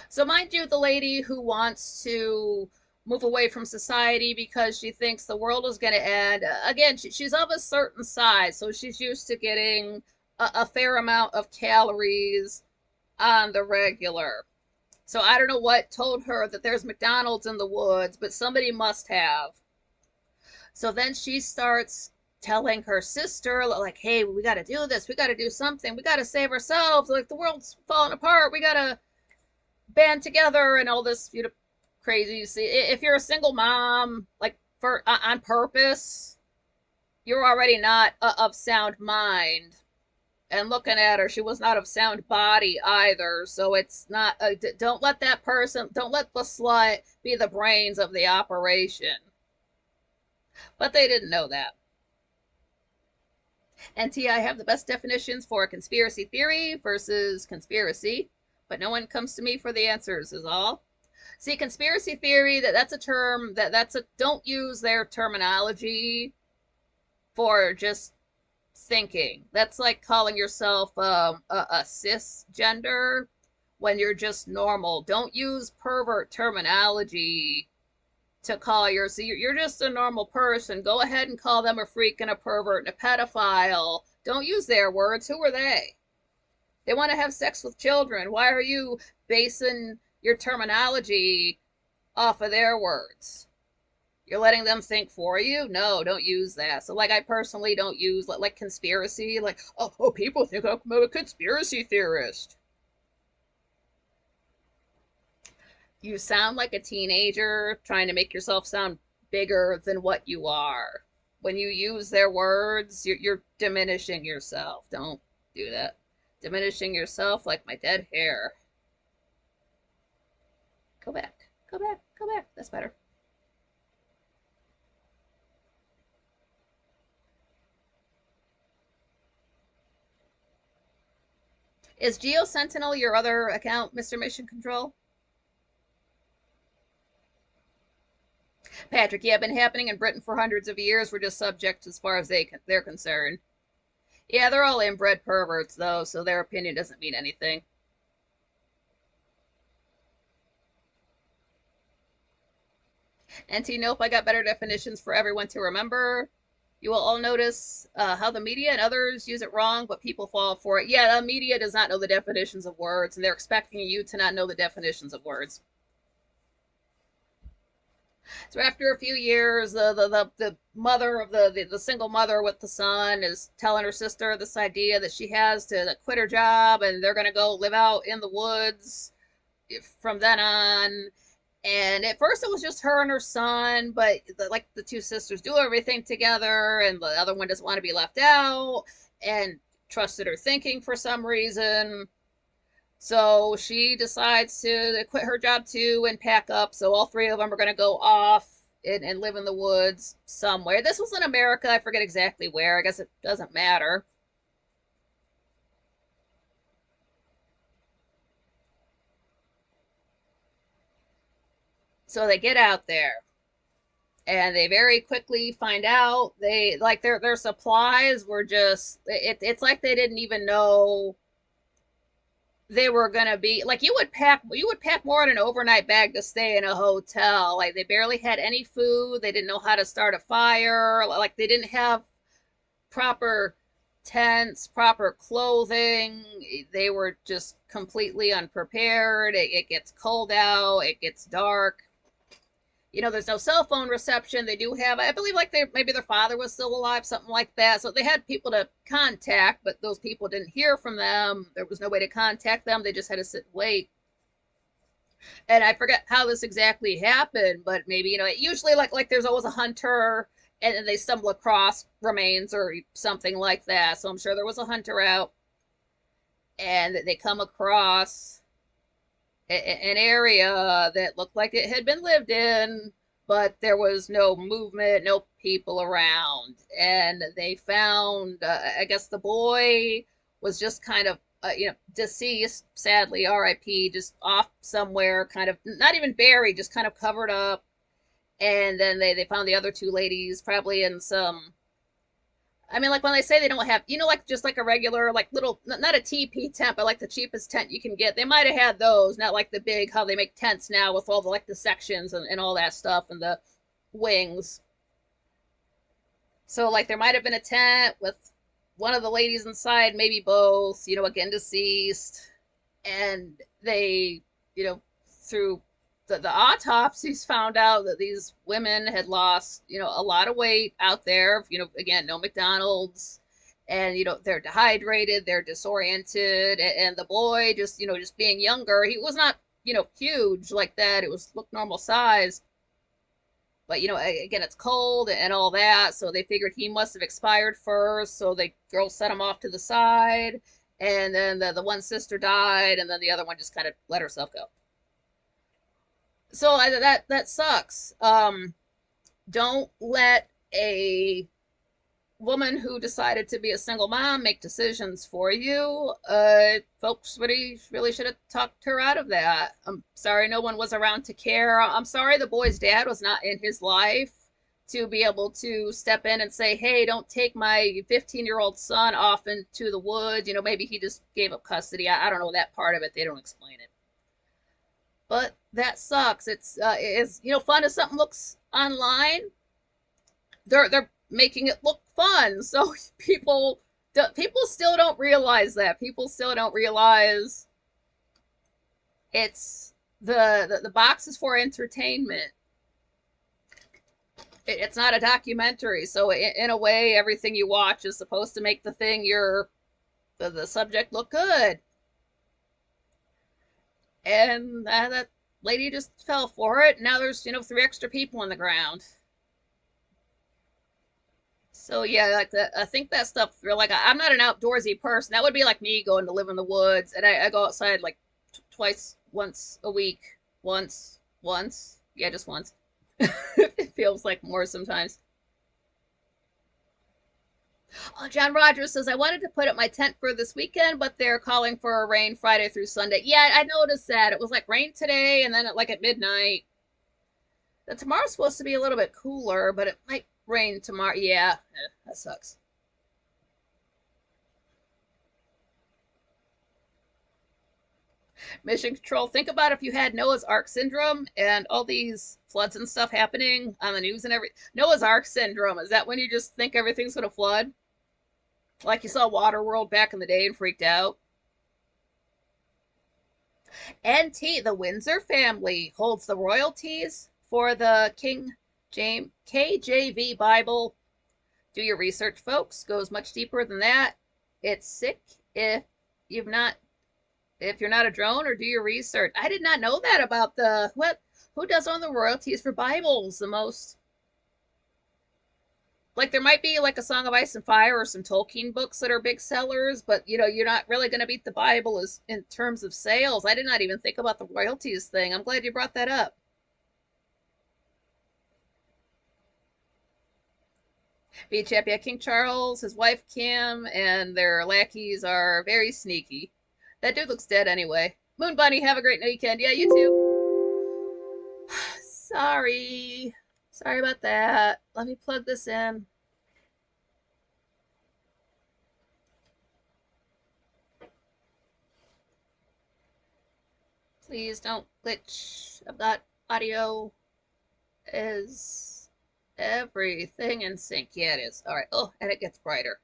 So mind you, the lady who wants to move away from society because she thinks the world is going to end, again, she's of a certain size, so she's used to getting a fair amount of calories on the regular. So I don't know what told her that there's McDonald's in the woods, but somebody must have. So then she starts telling her sister, like, hey, we got to do this. We got to do something. We got to save ourselves. Like, the world's falling apart. We got to band together and all this, crazy. See, if you're a single mom, like, on purpose, you're already not of sound mind. And looking at her, she was not of sound body either. So it's not, don't let the slut be the brains of the operation. But they didn't know that. NT, I have the best definitions for conspiracy theory versus conspiracy, but no one comes to me for the answers, is all. See, conspiracy theory, that's a term that's a don't use their terminology for just thinking. That's like calling yourself a cisgender when you're just normal. Don't use pervert terminology to call your, so you're just a normal person. Go ahead and call them a freak and a pervert and a pedophile. Don't use their words. Who are they? They want to have sex with children. Why are you basing your terminology off of their words? You're letting them think for you? No, don't use that. So, like, I personally don't use, like conspiracy. Like, oh, people think I'm a conspiracy theorist. You sound like a teenager trying to make yourself sound bigger than what you are. When you use their words, you're diminishing yourself. Don't do that. Diminishing yourself like my dead hair. Go back. Go back. Go back. That's better. Is Geo Sentinel your other account, Mr. Mission Control? Patrick, yeah, been happening in Britain for hundreds of years. We're just subject as far as they're concerned. Yeah, they're all inbred perverts, though, so their opinion doesn't mean anything. NT, nope, I got better definitions for everyone to remember. You will all notice how the media and others use it wrong, but people fall for it. Yeah, the media does not know the definitions of words, and they're expecting you to not know the definitions of words. So after a few years, the mother of the single mother with the son is telling her sister this idea that she has to quit her job and they're gonna go live out in the woods from then on. And at first it was just her and her son, but like the two sisters do everything together, and the other one doesn't want to be left out and trusted her thinking for some reason. So she decides to quit her job too and pack up. So all three of them are going to go off and live in the woods somewhere. This was in America. I forget exactly where. I guess it doesn't matter. So they get out there and they very quickly find out they like their supplies were just it's like they didn't even know they were gonna be like you would pack more in an overnight bag to stay in a hotel. Like they barely had any food, they didn't know how to start a fire, like they didn't have proper tents, proper clothing. They were just completely unprepared. It gets cold out, it gets dark. There's no cell phone reception. They do have, I believe, like maybe their father was still alive, something like that. So they had people to contact, but those people didn't hear from them. There was no way to contact them. They just had to sit and wait. And I forget how this exactly happened, but maybe usually like there's always a hunter, and then they stumble across remains or something like that. So I'm sure there was a hunter out, and they come across an area that looked like it had been lived in, but there was no movement, no people around. And they found, I guess the boy was just kind of, deceased, sadly, RIP, just off somewhere, kind of not even buried, just kind of covered up. And then they found the other two ladies probably in some, I mean, like when they say they don't have, like just like a regular, like little, not a TP tent, but like the cheapest tent you can get. They might have had those, not like the big, how they make tents now with all the like the sections and all that stuff and the wings. So like there might have been a tent with one of the ladies inside, maybe both, again deceased. And they, through the autopsies found out that these women had lost, a lot of weight out there, again, no McDonald's, and, they're dehydrated, they're disoriented, and the boy just being younger, he was not, huge like that. It was look normal size. But, again, it's cold and all that, so they figured he must have expired first, so the girls set him off to the side, and then the one sister died, and then the other one just kind of let herself go. So that sucks. Don't let a woman who decided to be a single mom make decisions for you. Folks really should have talked her out of that. I'm sorry no one was around to care. I'm sorry the boy's dad was not in his life to be able to step in and say, hey, don't take my 15-year-old son off into the woods. Maybe he just gave up custody. I don't know that part of it. They don't explain it. But that sucks. It's fun as something looks online. They're making it look fun. So people still don't realize that. People still don't realize it's the box is for entertainment. It's not a documentary. So in a way, everything you watch is supposed to make the subject look good. And that lady just fell for it. Now there's 3 extra people on the ground. So yeah, I think that stuff. Like I'm not an outdoorsy person. That would be like me going to live in the woods, and I go outside like once a week, once, yeah, just once. It feels like more sometimes. Oh, John Rogers says I wanted to put up my tent for this weekend, but they're calling for rain Friday through Sunday. Yeah, I noticed that it was like rain today, and then at midnight. Tomorrow's supposed to be a little bit cooler, but it might rain tomorrow. Yeah, that sucks. Mission Control, think about if you had Noah's Ark syndrome and all these floods and stuff happening on the news and Noah's Ark syndrome, is that when you just think everything's going to flood? Like you saw Waterworld back in the day and freaked out? NT, the Windsor family holds the royalties for the King James KJV Bible. Do your research, folks. Goes much deeper than that. It's sick if you're not a drone, or do your research. I did not know that about who does own the royalties for Bibles the most. Like there might be like a Song of Ice and Fire or some Tolkien books that are big sellers, but you're not really going to beat the Bible as in terms of sales. I did not even think about the royalties thing. I'm glad you brought that up. Beach up, yeah, King Charles, his wife Kim, and their lackeys are very sneaky. That dude looks dead anyway. Moon Bunny, have a great weekend. Yeah, you too. Sorry. Sorry about that. Let me plug this in. Please don't glitch. I've got audio. Is everything in sync? Yeah, it is. All right. Oh, and it gets brighter.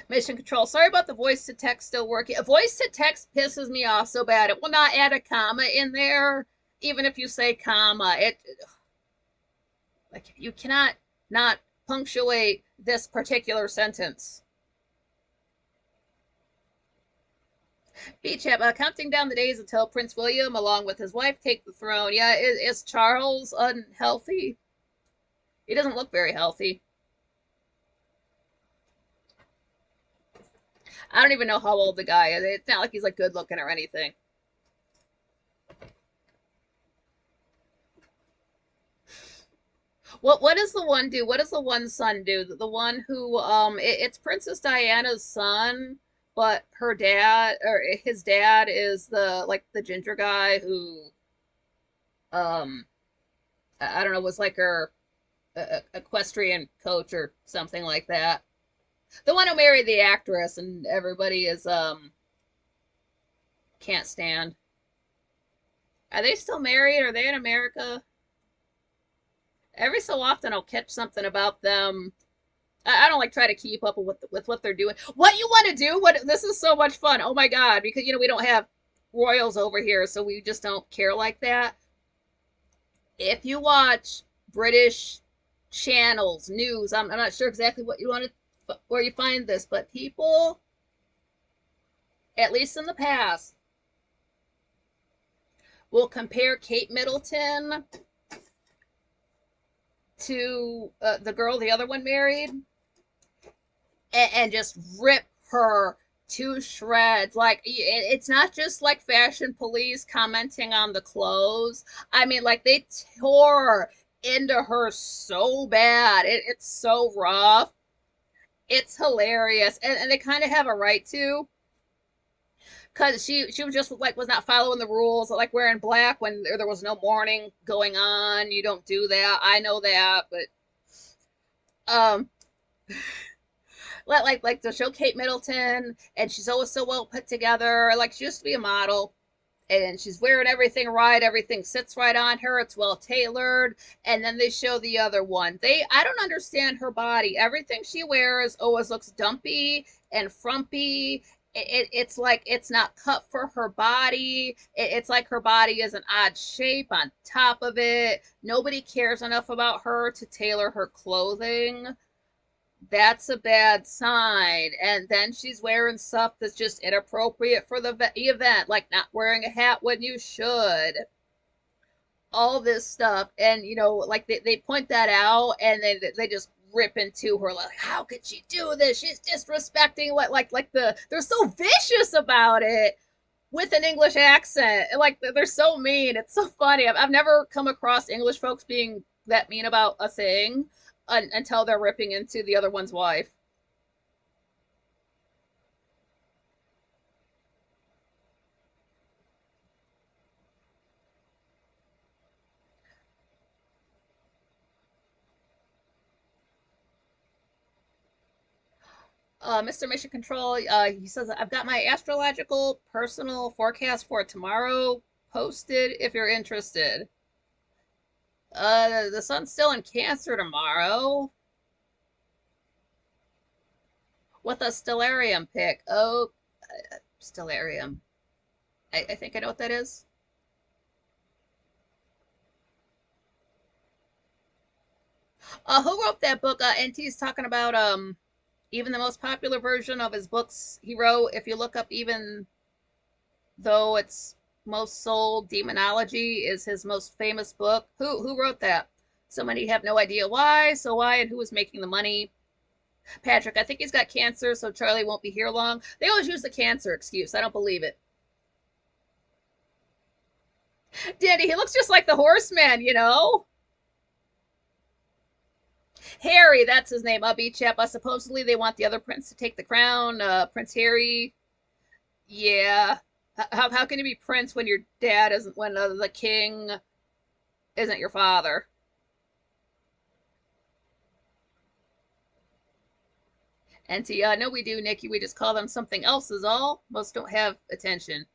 Mission Control, sorry about the voice to text still working. A voice to text pisses me off so bad. It will not add a comma in there, even if you say comma. Like you cannot not punctuate this particular sentence. Beach counting down the days until Prince William, along with his wife, take the throne. Yeah, is Charles unhealthy? He doesn't look very healthy. I don't even know how old the guy is. It's not like he's like good looking or anything. What does the one do? What does the one son do? The one who it's Princess Diana's son, but her dad or his dad is the ginger guy who I don't know, was like her equestrian coach or something like that. The one who married the actress and everybody is can't stand. Are they still married? Are they in America? Every so often I'll catch something about them. I don't like try to keep up with what they're doing. What you want to do? This is so much fun. Oh my god, because we don't have royals over here, so we just don't care like that. If you watch British channels, news, I'm not sure exactly what you want to where you find this, but people, at least in the past, will compare Kate Middleton to the girl the other one married and just rip her to shreds. Like, it's not just like fashion police commenting on the clothes. I mean, like, they tore into her so bad. It's so rough. It's hilarious. And they kind of have a right to, because she was just like was not following the rules, like wearing black when there was no mourning going on. You don't do that. I know that, but um like to show Kate Middleton, and she's always so well put together. Like she used to be a model, and she's wearing everything right. Everything sits right on her. It's well tailored. And then they show the other one. I don't understand her body. Everything she wears always looks dumpy and frumpy. It's like it's not cut for her body. It's like her body is an odd shape on top of it. Nobody cares enough about her to tailor her clothing. That's a bad sign. And then she's wearing stuff that's just inappropriate for the event, like not wearing a hat when you should. All this stuff. And, like they point that out and they just rip into her like, how could she do this? She's disrespecting what, they're so vicious about it with an English accent. Like, they're so mean. It's so funny. I've never come across English folks being that mean about a thing until they're ripping into the other one's wife. Mr. Mission Control, he says, I've got my astrological personal forecast for tomorrow posted if you're interested. The sun's still in Cancer tomorrow with a stellarium pick. Oh, stellarium. I think I know what that is. Who wrote that book? NT's talking about even the most popular version of his books he wrote. If you look up, even though it's most sold, Demonology is his most famous book. Who wrote that? So many have no idea why. So why and who is making the money? Patrick, I think he's got cancer, so Charlie won't be here long. They always use the cancer excuse. I don't believe it. Danny, he looks just like the horseman. Harry, that's his name. Beach Chap. Supposedly they want the other prince to take the crown. Prince Harry. Yeah. How can you be prince when your dad isn't, when the king isn't your father? And to no, we do, Nikki. We just call them something else is all. Most don't have attention.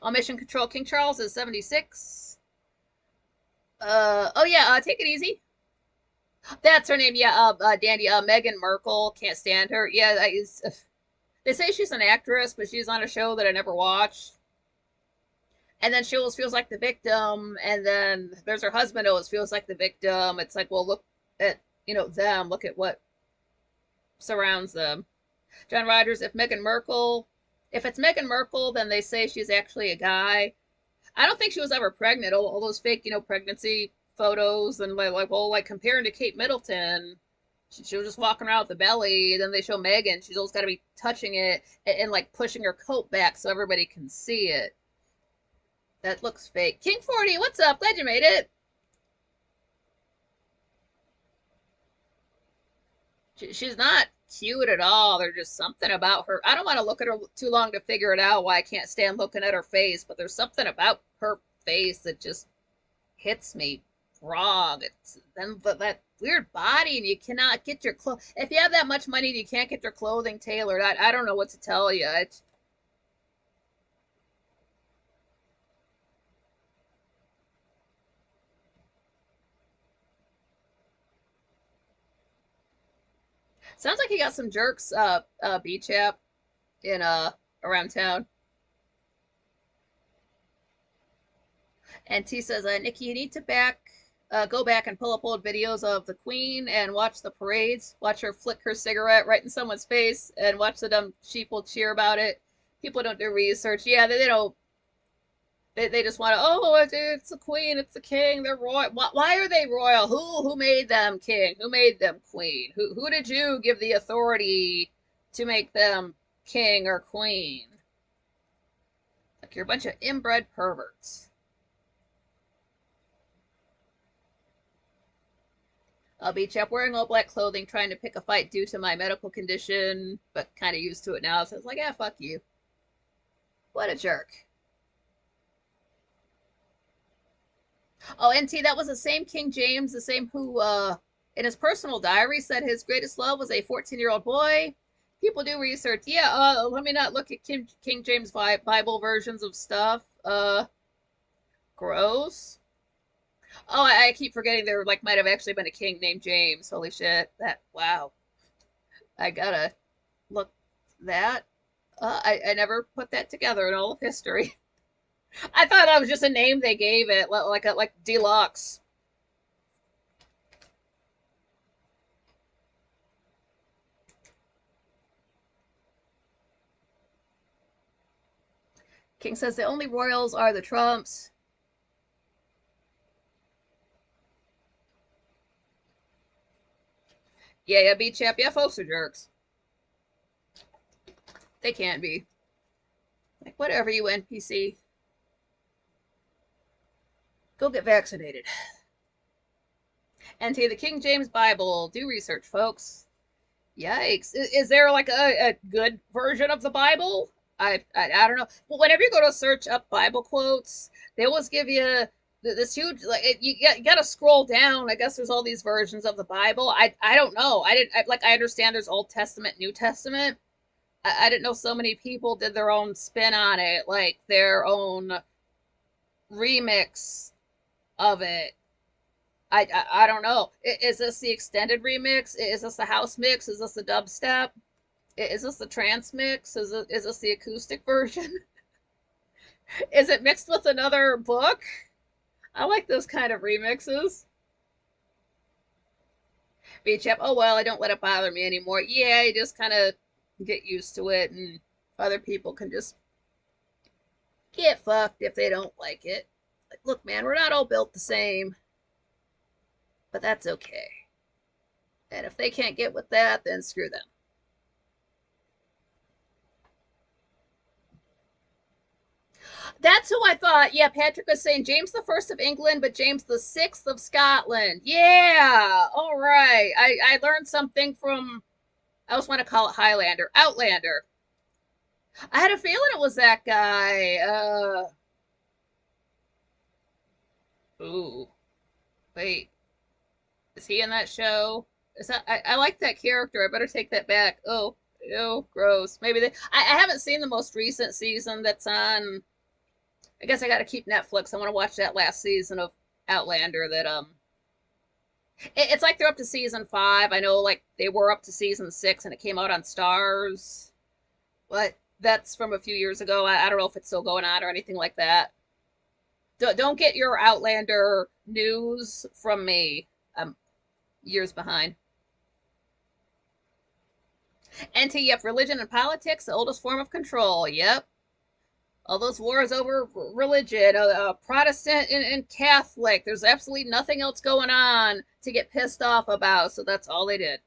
On mission control, King Charles is 76. Oh yeah, take it easy. That's her name. Yeah, Dandy. Meghan Merkel. Can't stand her. Yeah, they say she's an actress, but she's on a show that I never watched. And then she always feels like the victim. And then there's her husband always feels like the victim. It's like, well, look at them. Look at what surrounds them. John Rogers. If it's Meghan Merkel, then they say she's actually a guy. I don't think she was ever pregnant. All those fake, pregnancy photos and like comparing to Kate Middleton, she was just walking around with the belly. Then they show Megan, she's always got to be touching it and like pushing her coat back so everybody can see it. That looks fake. King 40, what's up? Glad you made it. She's not cute at all. There's just something about her. I don't want to look at her too long to figure it out why I can't stand looking at her face, but there's something about her face that just hits me wrong. It's then that weird body, and you cannot get your clothes. If you have that much money and you can't get your clothing tailored, I don't know what to tell you. It sounds like you got some jerks, beach app in around town. And T says, Nikki, you need to go back and pull up old videos of the Queen and watch the parades. Watch her flick her cigarette right in someone's face and watch the dumb sheeple cheer about it. People don't do research. Yeah, they don't. They just want to. Oh, it's the Queen, it's the King. They're royal. Why are they royal? Who made them king? Who made them queen? Who did you give the authority to make them king or queen? Like you're a bunch of inbred perverts. I'll be chap wearing all black clothing, trying to pick a fight due to my medical condition, but kind of used to it now. So it's like, yeah, fuck you. What a jerk. Oh, NT, that was the same King James, the same who, in his personal diary, said his greatest love was a 14-year-old boy. People do research. Yeah, let me not look at King James Bible versions of stuff. Gross. Oh, I keep forgetting there like might have actually been a king named James. Holy shit! Wow. I gotta look that. I never put that together in all of history. I thought that was just a name they gave it, like deluxe. King says the only royals are the Trumps. Yeah, B chap. Yeah, folks are jerks. They can't be. Like, whatever, you NPC. Go get vaccinated. And to the King James Bible. Do research, folks. Yikes. Is there like a good version of the Bible? I don't know. Well, whenever you go to search up Bible quotes, they always give you this huge you got to scroll down. I guess there's all these versions of the Bible. I don't know. I understand there's Old Testament, New Testament. I didn't know so many people did their own spin on it, like their own remix of it. I don't know. Is this the extended remix? Is this the house mix? Is this the dubstep? Is this the trance mix? Is this the acoustic version? Is it mixed with another book? I like those kind of remixes. Beach up. Oh well, I don't let it bother me anymore. Yeah, you just kind of get used to it, and other people can just get fucked if they don't like it. Like, look, man, we're not all built the same, but that's okay. And if they can't get with that, then screw them. That's who I thought. Yeah, Patrick was saying James the First of England, but James the Sixth of Scotland. Yeah, all right. I learned something from. I always want to call it Highlander, Outlander. I had a feeling it was that guy. Ooh, wait, is he in that show? Is that I like that character? I better take that back. Oh, ew, gross. Maybe they. I haven't seen the most recent season that's on. I guess I got to keep Netflix. I want to watch that last season of Outlander. It's like they're up to season 5. I know, like they were up to season 6, and it came out on Stars. But that's from a few years ago. I don't know if it's still going on or anything like that. Don't get your Outlander news from me. I'm years behind. Yep, religion and politics, the oldest form of control. Yep. All those wars over religion, Protestant and Catholic. There's absolutely nothing else going on to get pissed off about, so that's all they did.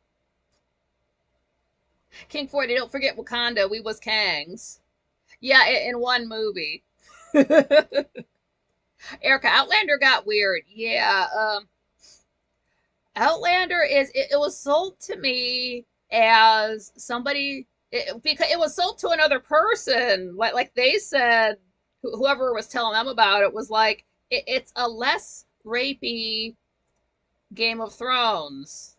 King 40, don't forget Wakanda. We was Kangs. Yeah, in one movie. Erica, Outlander got weird. Yeah, Outlander it was sold to me as somebody because it was sold to another person. Like they said, whoever was telling them about it was like it's a less rapey Game of Thrones.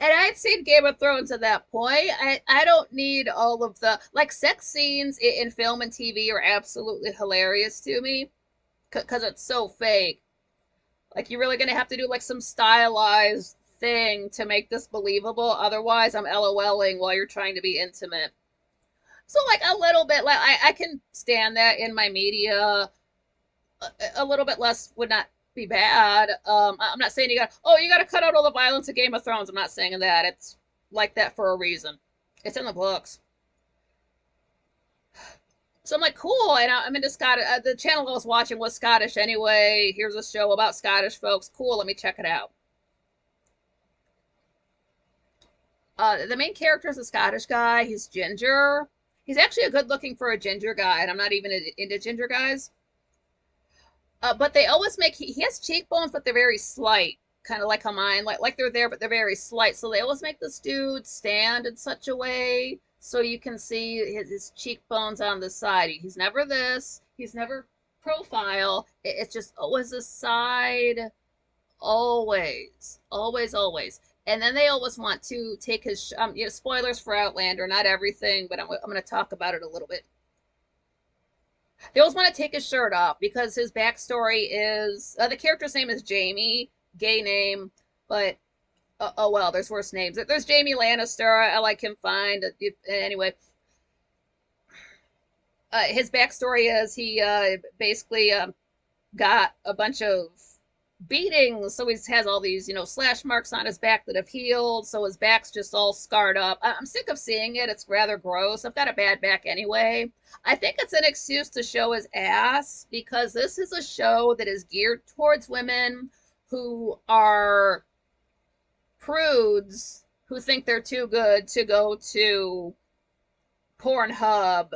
And I'd seen Game of Thrones at that point. I don't need all of the like sex scenes in film and TV are absolutely hilarious to me because it's so fake. Like you're really gonna have to do like some stylized thing to make this believable. Otherwise, I'm LOLing while you're trying to be intimate. So like a little bit, like I can stand that in my media. A little bit less would not be bad. I'm not saying you gotta cut out all the violence of Game of Thrones. I'm not saying that. It's like that for a reason. It's in the books. So I'm like, cool. And I'm into Scottish. The channel I was watching was Scottish anyway. Here's a show about Scottish folks. Cool. Let me check it out. The main character is a Scottish guy. He's ginger. He's actually a good looking for a ginger guy, and I'm not even into ginger guys. But they always make he has cheekbones, but they're very slight. kind of like a mine, like they're there, but they're very slight. So they always make this dude stand in such a way so you can see his cheekbones on the side. He's never this. He's never profile. It's just always a side. Always, always, always. And then they always want to take his, spoilers for Outlander, not everything, but I'm going to talk about it a little bit. They always want to take his shirt off because his backstory is the character's name is Jamie, gay name, but oh well, there's worse names. There's Jamie Lannister. I like him fine. Anyway, his backstory is he basically got a bunch of beatings, so he has all these slash marks on his back that have healed, so his back's just all scarred up. I'm sick of seeing it. It's rather gross. I've got a bad back anyway. I think it's an excuse to show his ass because this is a show that is geared towards women who are prudes who think they're too good to go to Pornhub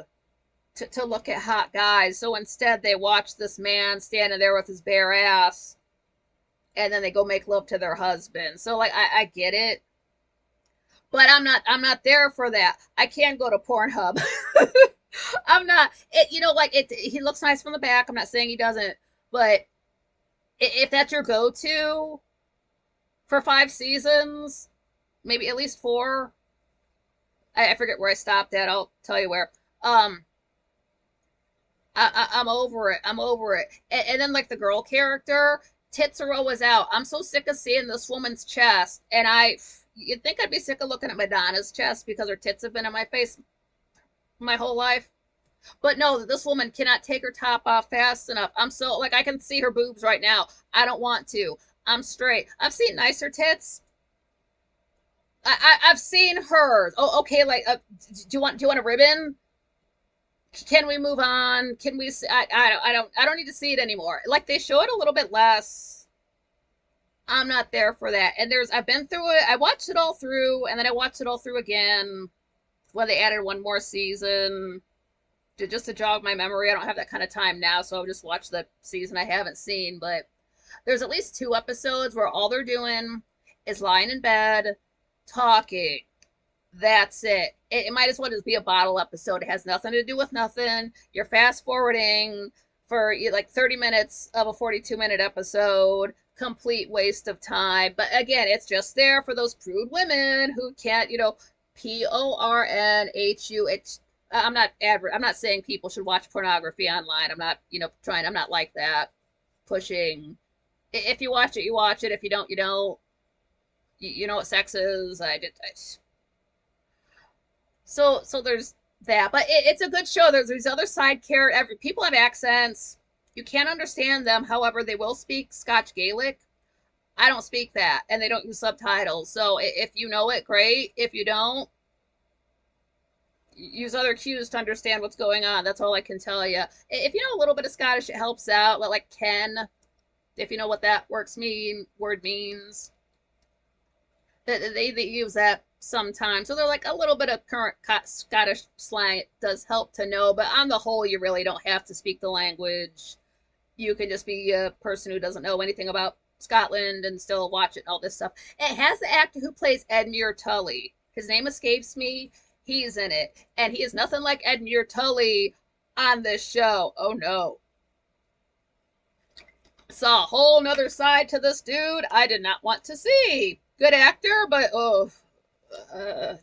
to look at hot guys. So instead they watch this man standing there with his bare ass and then they go make love to their husband. So like I get it. But I'm not there for that. I can go to Pornhub. I'm not he looks nice from the back. I'm not saying he doesn't, but if that's your go-to for 5 seasons, maybe at least 4. I forget where I stopped at. I'll tell you where. I'm over it. I'm over it. And then like the girl character, tits are always out. I'm so sick of seeing this woman's chest, and you'd think I'd be sick of looking at Madonna's chest because her tits have been in my face my whole life. But no, this woman cannot take her top off fast enough. I'm so like I can see her boobs right now. I don't want to. I'm straight. I've seen nicer tits. I've seen hers. Oh, okay. Like, do you want a ribbon? Can we move on? Can we? I don't need to see it anymore. Like they show it a little bit less. I'm not there for that. And I've been through it. I watched it all through, and then I watched it all through again when they added one more season just to jog my memory. I don't have that kind of time now, so I'll just watch the season I haven't seen. But there's at least 2 episodes where all they're doing is lying in bed, talking. That's it. It might as well just be a bottle episode. It has nothing to do with nothing. You're fast forwarding for like 30 minutes of a 42-minute episode. Complete waste of time. But again, it's just there for those prude women who can't, pornhu. I'm not saying people should watch pornography online. I'm not, I'm not like that. Pushing. If you watch it, you watch it. If you don't, you don't. You know what sex is. So there's that, but it's a good show. There's these other side characters. People have accents. You can't understand them. However, they will speak Scotch Gaelic. I don't speak that, and they don't use subtitles. So if you know it, great. If you don't, use other cues to understand what's going on. That's all I can tell you. If you know a little bit of Scottish, it helps out. Like Ken, if you know what that word means. They use that sometimes. So they're like a little bit of current Scottish slang. It does help to know, but on the whole, you really don't have to speak the language. You can just be a person who doesn't know anything about Scotland and still watch it, all this stuff. It has the actor who plays Edmure Tully. His name escapes me. He's in it. And he is nothing like Edmure Tully on this show. Oh no. Saw a whole nother side to this dude I did not want to see. Good actor, but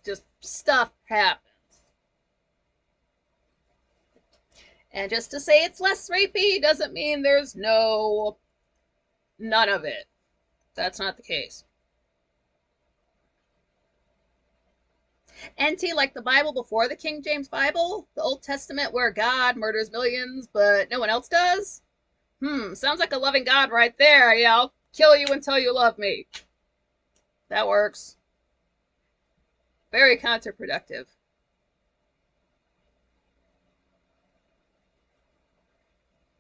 just stuff happens. And just to say it's less rapey doesn't mean there's none of it. That's not the case. NT, like the Bible before the King James Bible, the Old Testament where God murders millions, but no one else does? Sounds like a loving God right there. Yeah, I'll kill you until you love me. That works. Very counterproductive.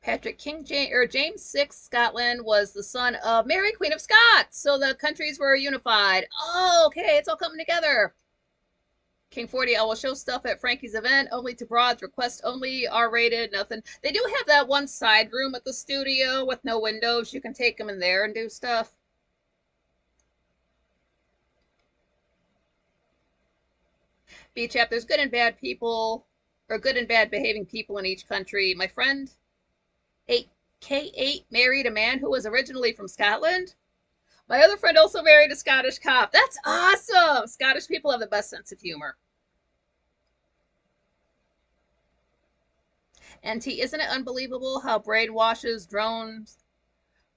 Patrick James VI Scotland was the son of Mary, Queen of Scots, so the countries were unified. Oh, okay, it's all coming together. King 40, I will show stuff at Frankie's event, only to broads, request only, R-rated, nothing. They do have that one side room at the studio with no windows. You can take them in there and do stuff. B chap, there's good and bad people, or good and bad behaving people in each country. My friend 8K8 married a man who was originally from Scotland. My other friend also married a Scottish cop. That's awesome! Scottish people have the best sense of humor. And T, isn't it unbelievable how brainwashes, drones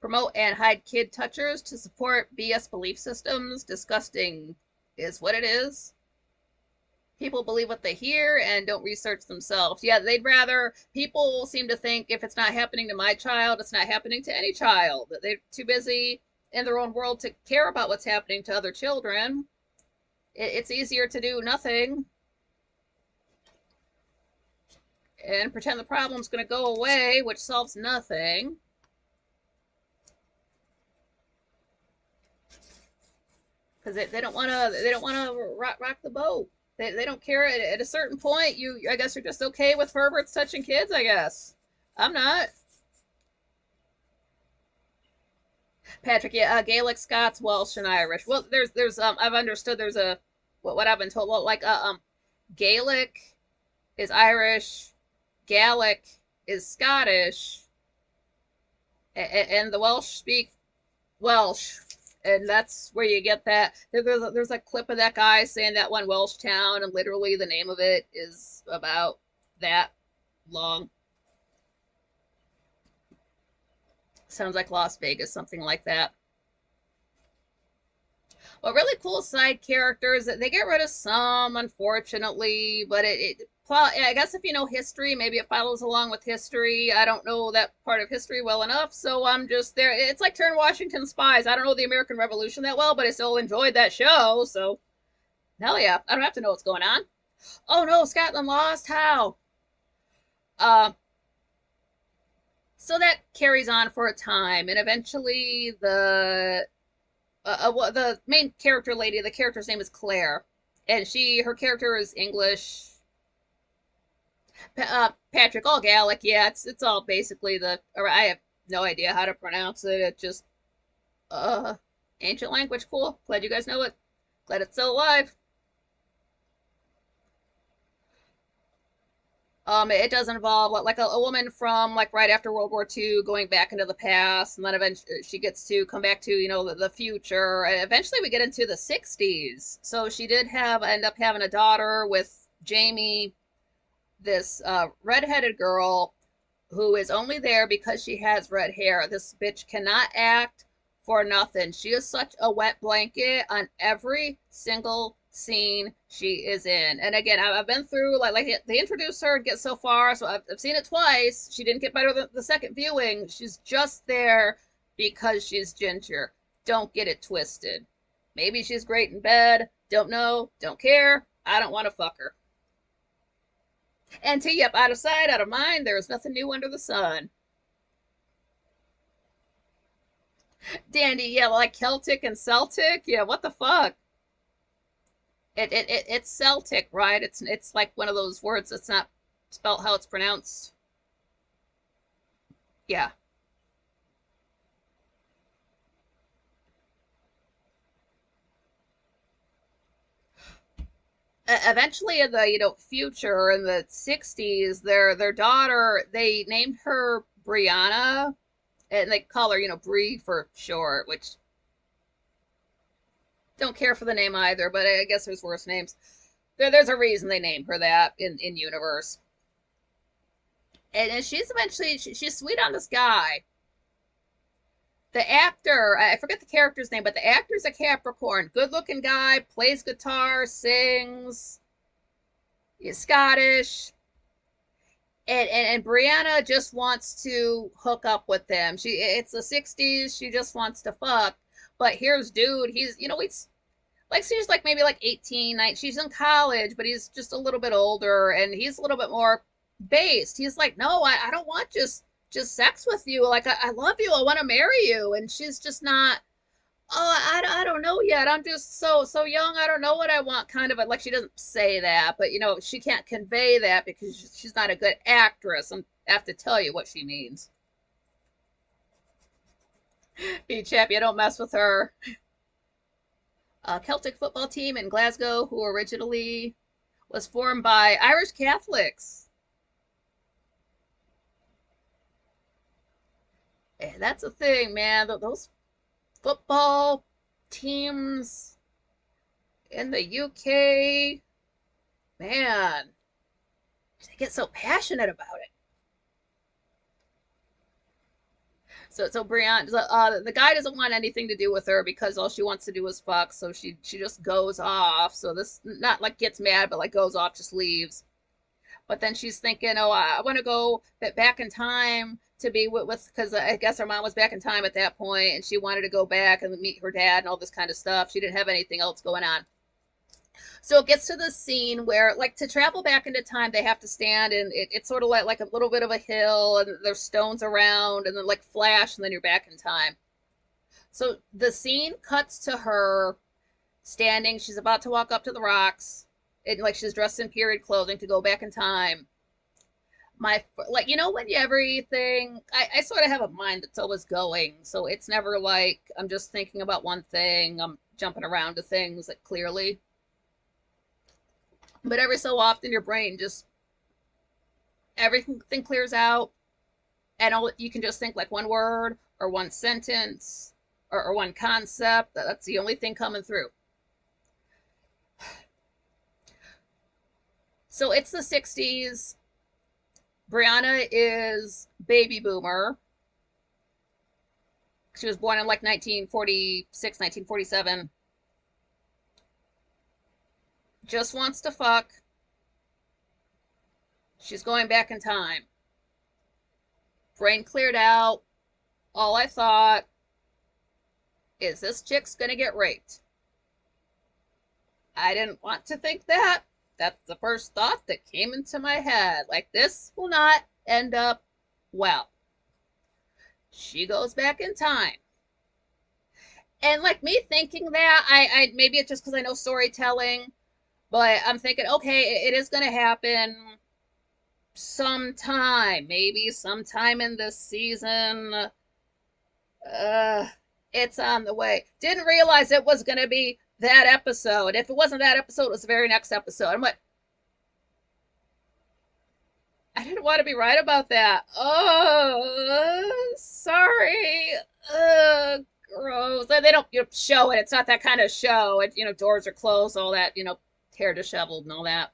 promote and hide kid touchers to support BS belief systems? Disgusting is what it is. People believe what they hear and don't research themselves. Yeah, they'd rather, people seem to think if it's not happening to my child, it's not happening to any child. They're too busy in their own world to care about what's happening to other children. It's easier to do nothing and pretend the problem's going to go away, which solves nothing. Because they don't want to rock the boat. They don't care. At a certain point, I guess you're just okay with perverts touching kids. I guess I'm not. Patrick, yeah, Gaelic, Scots, Welsh, and Irish. Well, there's I've understood there's a what I've been told. Well, like Gaelic is Irish, Gaelic is Scottish, and the Welsh speak Welsh, and that's where you get that. There's a clip of that guy saying that one Welsh town, and literally the name of it is about that long. Sounds like Las Vegas, something like that. Well, really cool side characters. They get rid of some, unfortunately, but I guess if you know history, maybe it follows along with history. I don't know that part of history well enough, so I'm just there. It's like Turn Washington Spies. I don't know the American Revolution that well, but I still enjoyed that show, so hell yeah. I don't have to know what's going on. Oh no, Scotland lost. How? Uh, so that carries on for a time, and eventually the main character lady, the character's name is Claire, and her character is English. Patrick, all Gaelic, yeah, it's all basically or I have no idea how to pronounce it. It just uh ancient language. Cool. Glad you guys know it. Glad it's still alive. It does involve like a woman from like right after World War II going back into the past, and then eventually she gets to come back to the future. And eventually we get into the 60s. So she did end up having a daughter with Jamie, this redheaded girl who is only there because she has red hair. This bitch cannot act for nothing. She is such a wet blanket on every single scene she is in. And again, I've been through like they introduce her and get so far, so I've seen it twice. She didn't get better the second viewing. She's just there because she's ginger. Don't get it twisted. Maybe she's great in bed. Don't know. Don't care. I don't want to fuck her. And yep, out of sight, out of mind. There is nothing new under the sun. Dandy, yeah, like Celtic and Celtic. Yeah, what the fuck? It's Celtic, right? It's like one of those words that's not spelled how it's pronounced. Yeah. Eventually, in the future in the 60s, their daughter, they named her Brianna, and they call her Bree for short, which don't care for the name either, but I guess there's worse names. There's a reason they named her that in universe. And she's eventually she's sweet on this guy. The actor, I forget the character's name, but the actor's a Capricorn. Good looking guy, plays guitar, sings, is Scottish. And Brianna just wants to hook up with him. It's the 60s, she just wants to fuck. But here's dude, he's like she's like maybe like 18, 19. She's in college, but he's just a little bit older and he's a little bit more based. He's like, no, I don't want just sex with you. Like I love you. I want to marry you. And she's just not. Oh, I don't know yet. I'm just so young. I don't know what I want. Kind of like she doesn't say that, but she can't convey that because she's not a good actress. I have to tell you what she means. Be chappy. I don't mess with her. Celtic football team in Glasgow who originally was formed by Irish Catholics. That's a thing, man. Those football teams in the UK, man, they get so passionate about it. So Brianna, the guy doesn't want anything to do with her because all she wants to do is fuck. So she just goes off. So this not like gets mad, but like goes off, just leaves. But then she's thinking, oh, I want to go back in time to be with because I guess her mom was back in time at that point, and she wanted to go back and meet her dad and all this kind of stuff. She didn't have anything else going on. So it gets to the scene where, like, to travel back into time, they have to stand, and it's sort of like a little bit of a hill, and there's stones around, and then like flash, and then you're back in time. So the scene cuts to her standing. She's about to walk up to the rocks, and like she's dressed in period clothing to go back in time. My like when you everything, I sort of have a mind that's always going, so it's never like I'm just thinking about one thing. I'm jumping around to things like clearly. But every so often your brain just everything clears out, and all you can just think like one word or one sentence or one concept. That's the only thing coming through. So it's the 60s. Brianna is baby boomer. She was born in like 1946, 1947. Just wants to fuck. She's going back in time. Brain cleared out. All I thought is this chick's gonna get raped. I didn't want to think that. That's the first thought that came into my head. Like, this will not end up well. She goes back in time. And like me thinking that, I maybe it's just because I know storytelling, but I'm thinking, okay, it is going to happen sometime, maybe sometime in this season. It's on the way. Didn't realize it was going to be that episode. If it wasn't that episode, it was the very next episode. I'm like, I didn't want to be right about that. Oh, sorry. Gross. They don't show it. It's not that kind of show. It, doors are closed, all that, hair disheveled and all that.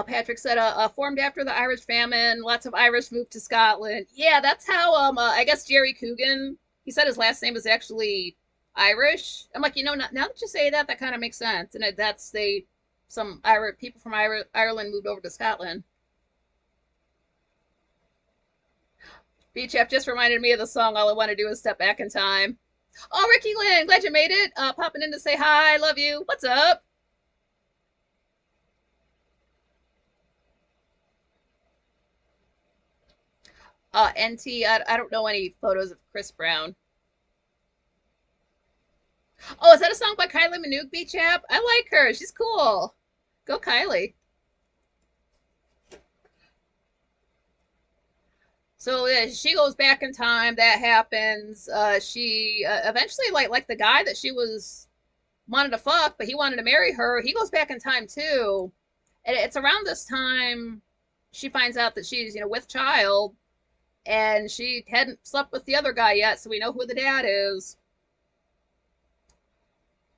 Patrick said, formed after the Irish famine. Lots of Irish moved to Scotland. Yeah, that's how, I guess Jerry Coogan, he said his last name was actually Irish. I'm like, now that you say that, that kind of makes sense. And some Irish people from Ireland moved over to Scotland. BChef just reminded me of the song All I Want to Do Is Step Back in Time. Oh, Ricky Lynn, glad you made it. Popping in to say hi, love you. What's up? NT, I don't know any photos of Chris Brown. Oh, is that a song by Kylie Minogue, BChef? I like her. She's cool. Go Kylie. So yeah, she goes back in time. That happens. She eventually like the guy that she was wanted to fuck, but he wanted to marry her. He goes back in time too, and it's around this time she finds out that she's with child, and she hadn't slept with the other guy yet, so we know who the dad is.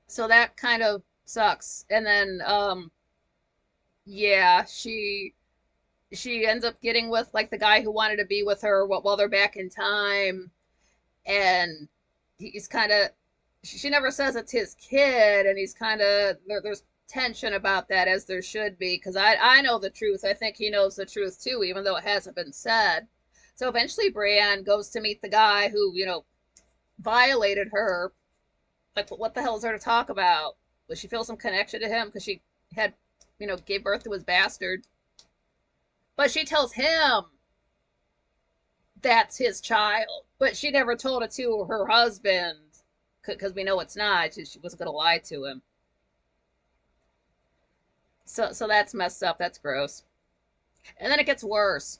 So that kind of sucks. And then yeah, she ends up getting with like the guy who wanted to be with her while they're back in time, and he's kind of she never says it's his kid, and he's kind of there's tension about that, as there should be, because I know the truth. I think he knows the truth too, even though it hasn't been said. So eventually Brienne goes to meet the guy who violated her. Like, what the hell is there to talk about? Does she feel some connection to him because she had gave birth to his bastard? But she tells him that's his child. But she never told it to her husband because we know it's not. She wasn't going to lie to him. So that's messed up. That's gross. And then it gets worse.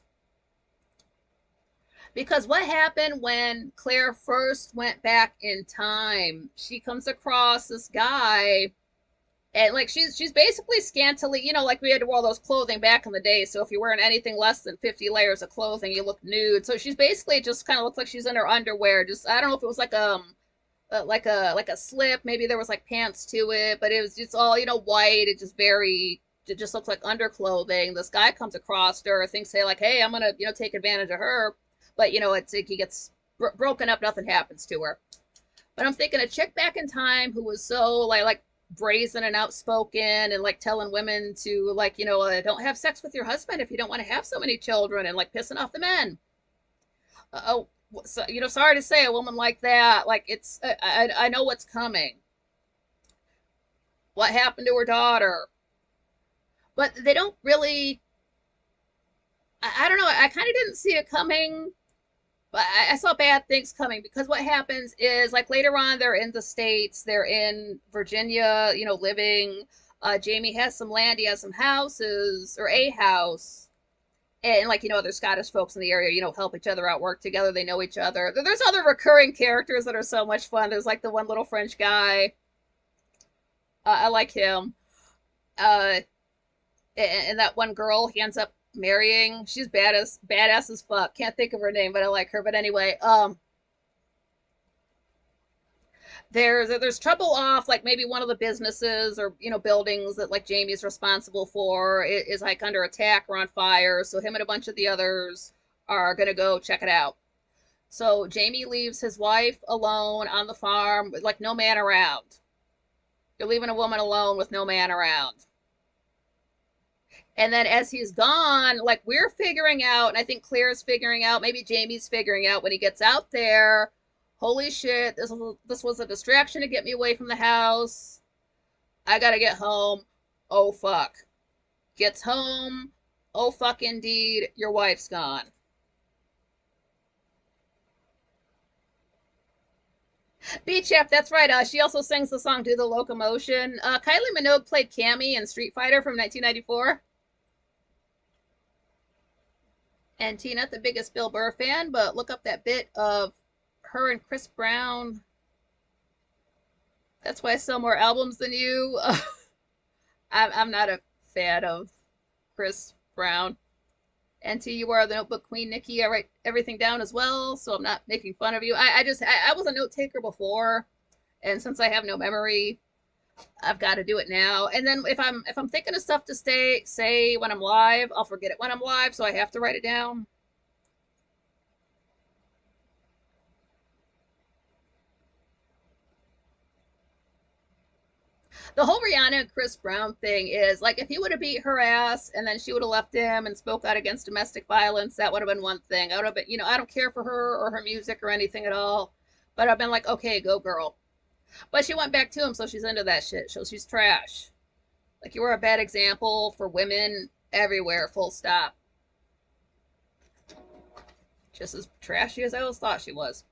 Because what happened when Claire first went back in time? She comes across this guy, And like she's basically scantily, like we had to wear all those clothing back in the day. So if you're wearing anything less than 50 layers of clothing, you look nude. So she's basically just kind of looks like she's in her underwear. Just I don't know if it was like a slip. Maybe there was like pants to it, but it was just all white. It just looks like underclothing. This guy comes across her, thinks say like, hey, I'm gonna take advantage of her, but it's like he gets broken up. Nothing happens to her. But I'm thinking a chick back in time who was so like brazen and outspoken and like telling women to like don't have sex with your husband if you don't want to have so many children and like pissing off the men. Oh, so, sorry to say, a woman like that, like I know what's coming. What happened to her daughter? But they don't really. I don't know. I kind of didn't see it coming, but I saw bad things coming because what happens is like later on they're in the States, they're in Virginia, living. Jamie has some land, he has some houses or a house, and like other Scottish folks in the area, help each other out, work together, they know each other. There's other recurring characters that are so much fun. There's like the one little French guy. I like him. Uh, and that one girl he ends up marrying. She's badass as fuck. Can't think of her name, but I like her. But anyway, there's trouble off like maybe one of the businesses or buildings that like Jamie's responsible for is like under attack or on fire. So him and a bunch of the others are gonna go check it out. So Jamie leaves his wife alone on the farm with like no man around. You're leaving a woman alone with no man around. And then as he's gone, like we're figuring out, and I think Claire's figuring out, maybe Jamie's figuring out when he gets out there, holy shit, this was a distraction to get me away from the house. I gotta get home. Oh fuck. Gets home. Oh fuck indeed, your wife's gone. Beat Chef, that's right. She also sings the song Do the Locomotion. Kylie Minogue played Cammy in Street Fighter from 1994. And Tina, the biggest Bill Burr fan, but look up that bit of her and Chris Brown. That's why I sell more albums than you. I'm not a fan of Chris Brown. NT, you are the notebook queen, Nikki. I write everything down as well, so I'm not making fun of you. I was a note taker before, and since I have no memory, I've got to do it now. And then if I'm thinking of stuff to say when I'm live, I'll forget it when I'm live, so I have to write it down. The whole Rihanna and Chris Brown thing is like if he would have beat her ass and then she would have left him and spoke out against domestic violence, that would have been one thing. I would have been, I don't care for her or her music or anything at all, but I've been like, okay, go girl. But she went back to him, so she's into that shit. So she's trash. Like you were a bad example for women everywhere, full stop. Just as trashy as I always thought she was.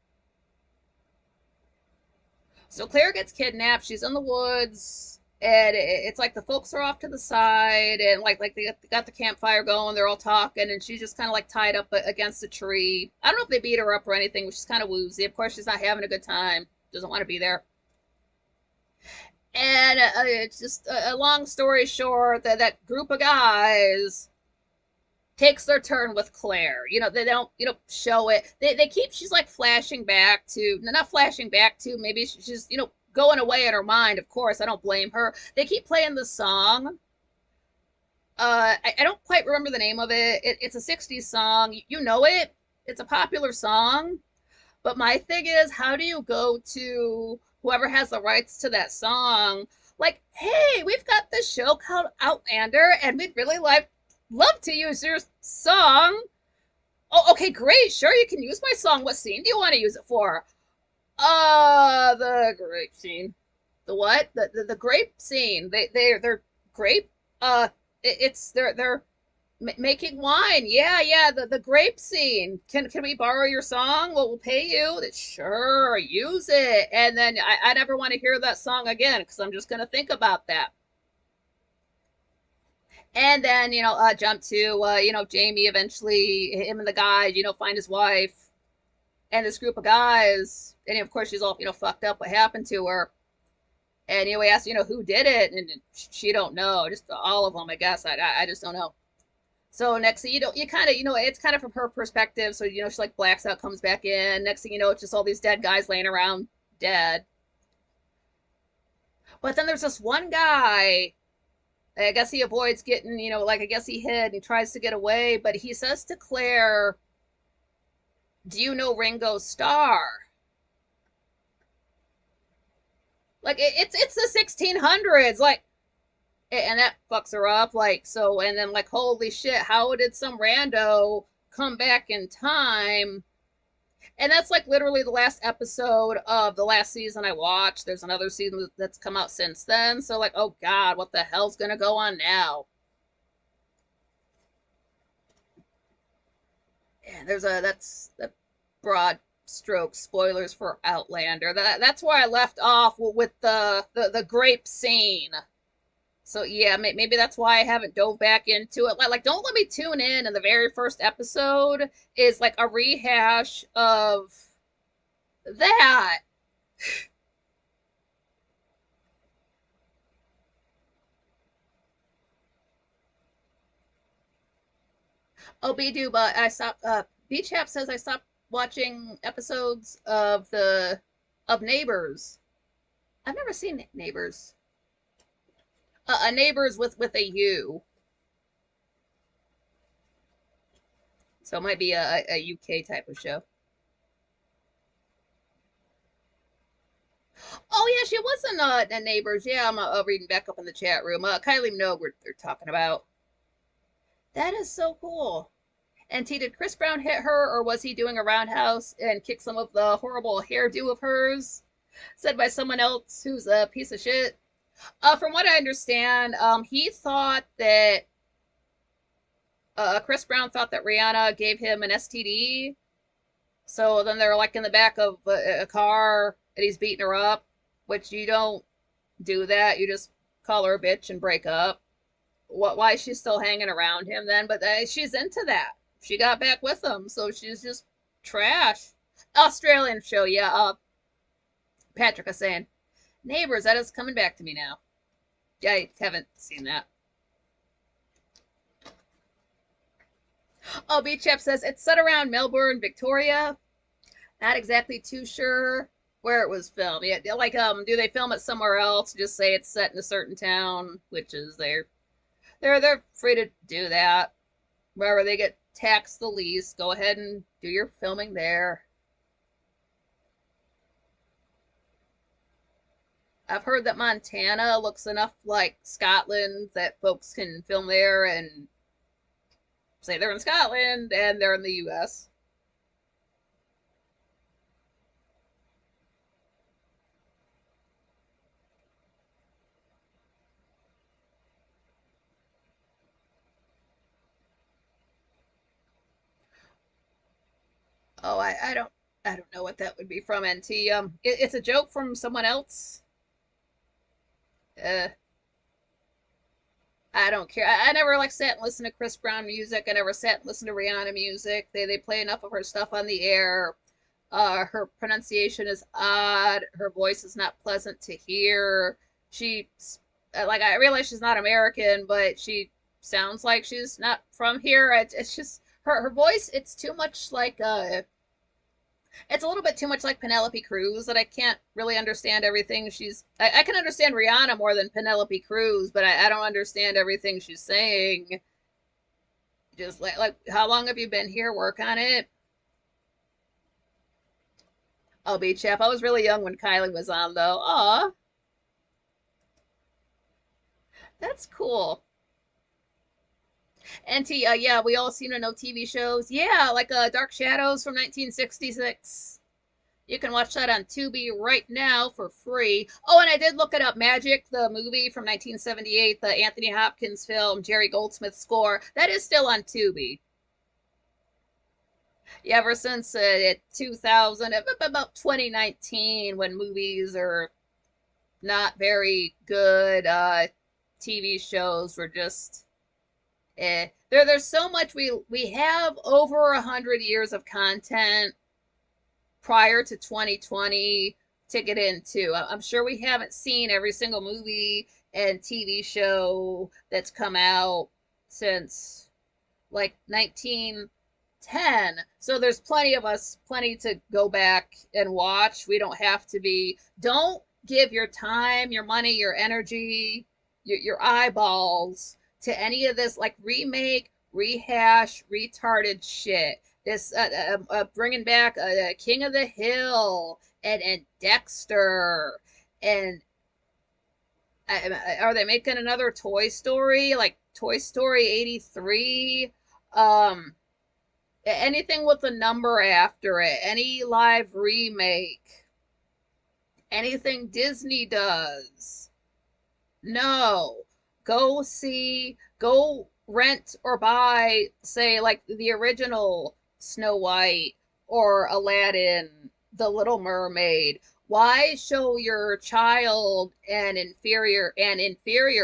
So Claire gets kidnapped. She's in the woods, and it's like the folks are off to the side, and like they got the campfire going. They're all talking, and she's just kind of like tied up against a tree. I don't know if they beat her up or anything, which is kind of woozy. Of course, she's not having a good time. Doesn't want to be there. And it's just a long story short that that group of guys takes their turn with Claire. They don't, show it. They keep, she's like flashing back to, not flashing back to, maybe she's, going away in her mind, of course. I don't blame her. They keep playing the song. I don't quite remember the name of it's a 60s song. You know it. It's a popular song. But my thing is, how do you go to whoever has the rights to that song? Like, hey, we've got this show called Outlander, and we'd really love to use your song. Oh, okay, great. Sure, you can use my song. What scene do you want to use it for? The grape scene. The what? The grape scene. They're grape. They're making wine. Yeah. The grape scene. Can we borrow your song? Well, we'll pay you. Sure, use it. And then I never want to hear that song again because I'm just gonna think about that. And then, jump to, Jamie eventually, him and the guys, find his wife and this group of guys. And of course, she's all, fucked up what happened to her. And we asked, who did it, and she don't know, just all of them, I guess. I just don't know. So next thing you kind of, it's kind of from her perspective. So she like blacks out, comes back in. Next thing you know, it's just all these dead guys laying around dead. But then there's this one guy. I guess he avoids getting, like I guess he hid and he tries to get away. But he says to Claire, "Do you know Ringo Starr?" Like it's the 1600s, like, and that fucks her up. Like so, and then like holy shit, how did some rando come back in time? And that's like literally the last episode of the last season I watched. There's another season that's come out since then. So like, oh god, what the hell's gonna go on now? And that's the broad stroke spoilers for Outlander. That's where I left off with the grape scene. So yeah, maybe that's why I haven't dove back into it. Like, don't let me tune in. And the very first episode is like a rehash of that. Oh, Bidu, but I stopped. Beachap says I stopped watching episodes of Neighbors. I've never seen Neighbors. A Neighbors with a U, so it might be a UK type of show. Oh yeah, she was in Neighbors. Yeah, I'm reading back up in the chat room. Kylie Minogue, they're talking about. That is so cool. And T, did Chris Brown hit her, or was he doing a roundhouse and kick some of the horrible hairdo of hers? Said by someone else who's a piece of shit. From what I understand, he thought that Chris Brown thought that Rihanna gave him an STD. So then they're like in the back of a car and he's beating her up, which you don't do that. You just call her a bitch and break up. Why is she still hanging around him then? But she's into that. She got back with him, so she's just trash. Australian show, yeah. Patrick is saying, Neighbors, that is coming back to me now. Yeah, I haven't seen that. Oh, B Chap says it's set around Melbourne, Victoria. Not exactly too sure where it was filmed. Yeah, like do they film it somewhere else? Just say it's set in a certain town, which is they're free to do that. Wherever they get taxed the least, go ahead and do your filming there. I've heard that Montana looks enough like Scotland that folks can film there and say they're in Scotland and they're in the US. Oh, I don't know what that would be from NT. It's a joke from someone else. Uh, I don't care. I never like sat and listened to Chris Brown music. I never sat and listened to Rihanna music. They play enough of her stuff on the air. Her pronunciation is odd. Her voice is not pleasant to hear. She, like, I realize she's not American, but she sounds like she's not from here. It's just her voice. It's too much like it's a little bit too much like Penelope Cruz that I can't really understand everything she's. I can understand Rihanna more than Penelope Cruz, but I don't understand everything she's saying. Just like how long have you been here? Work on it. I'll be chef. I was really young when Kylie was on though. Aw, that's cool. And yeah, we all seem to know TV shows. Yeah, like Dark Shadows from 1966. You can watch that on Tubi right now for free. Oh, and I did look it up. Magic, the movie from 1978, the Anthony Hopkins film, Jerry Goldsmith score, that is still on Tubi. Yeah, ever since 2000, about 2019, when movies are not very good, TV shows were just there's so much we have over 100 years of content prior to 2020 to get into. I'm sure we haven't seen every single movie and TV show that's come out since like 1910. So there's plenty of us, plenty to go back and watch. We don't have to be, don't give your time, your money, your energy, your eyeballs to any of this like remake, rehash, retarded shit. This bringing back King of the Hill and Dexter and are they making another Toy Story like Toy Story 83? Um, anything with a number after it, any live remake, anything Disney does. No. Go rent or buy, say, like the original Snow White or Aladdin, The Little Mermaid. Why show your child an inferior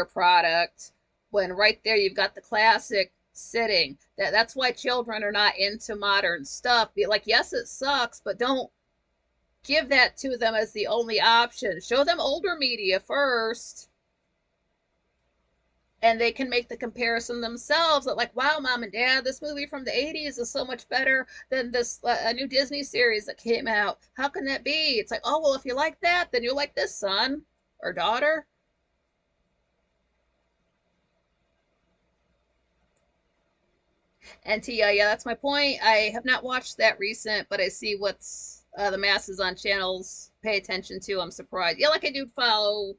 product when right there you've got the classic sitting? That's why children are not into modern stuff. Be like, yes, it sucks, but don't give that to them as the only option. Show them older media first, and they can make the comparison themselves. Like, wow, mom and dad, this movie from the 80s is so much better than this a new Disney series that came out. How can that be? It's like, oh, well, if you like that, then you'll like this, son or daughter. And yeah, that's my point. I have not watched that recent, but I see what's the masses on channels pay attention to. I'm surprised. Yeah, like I do follow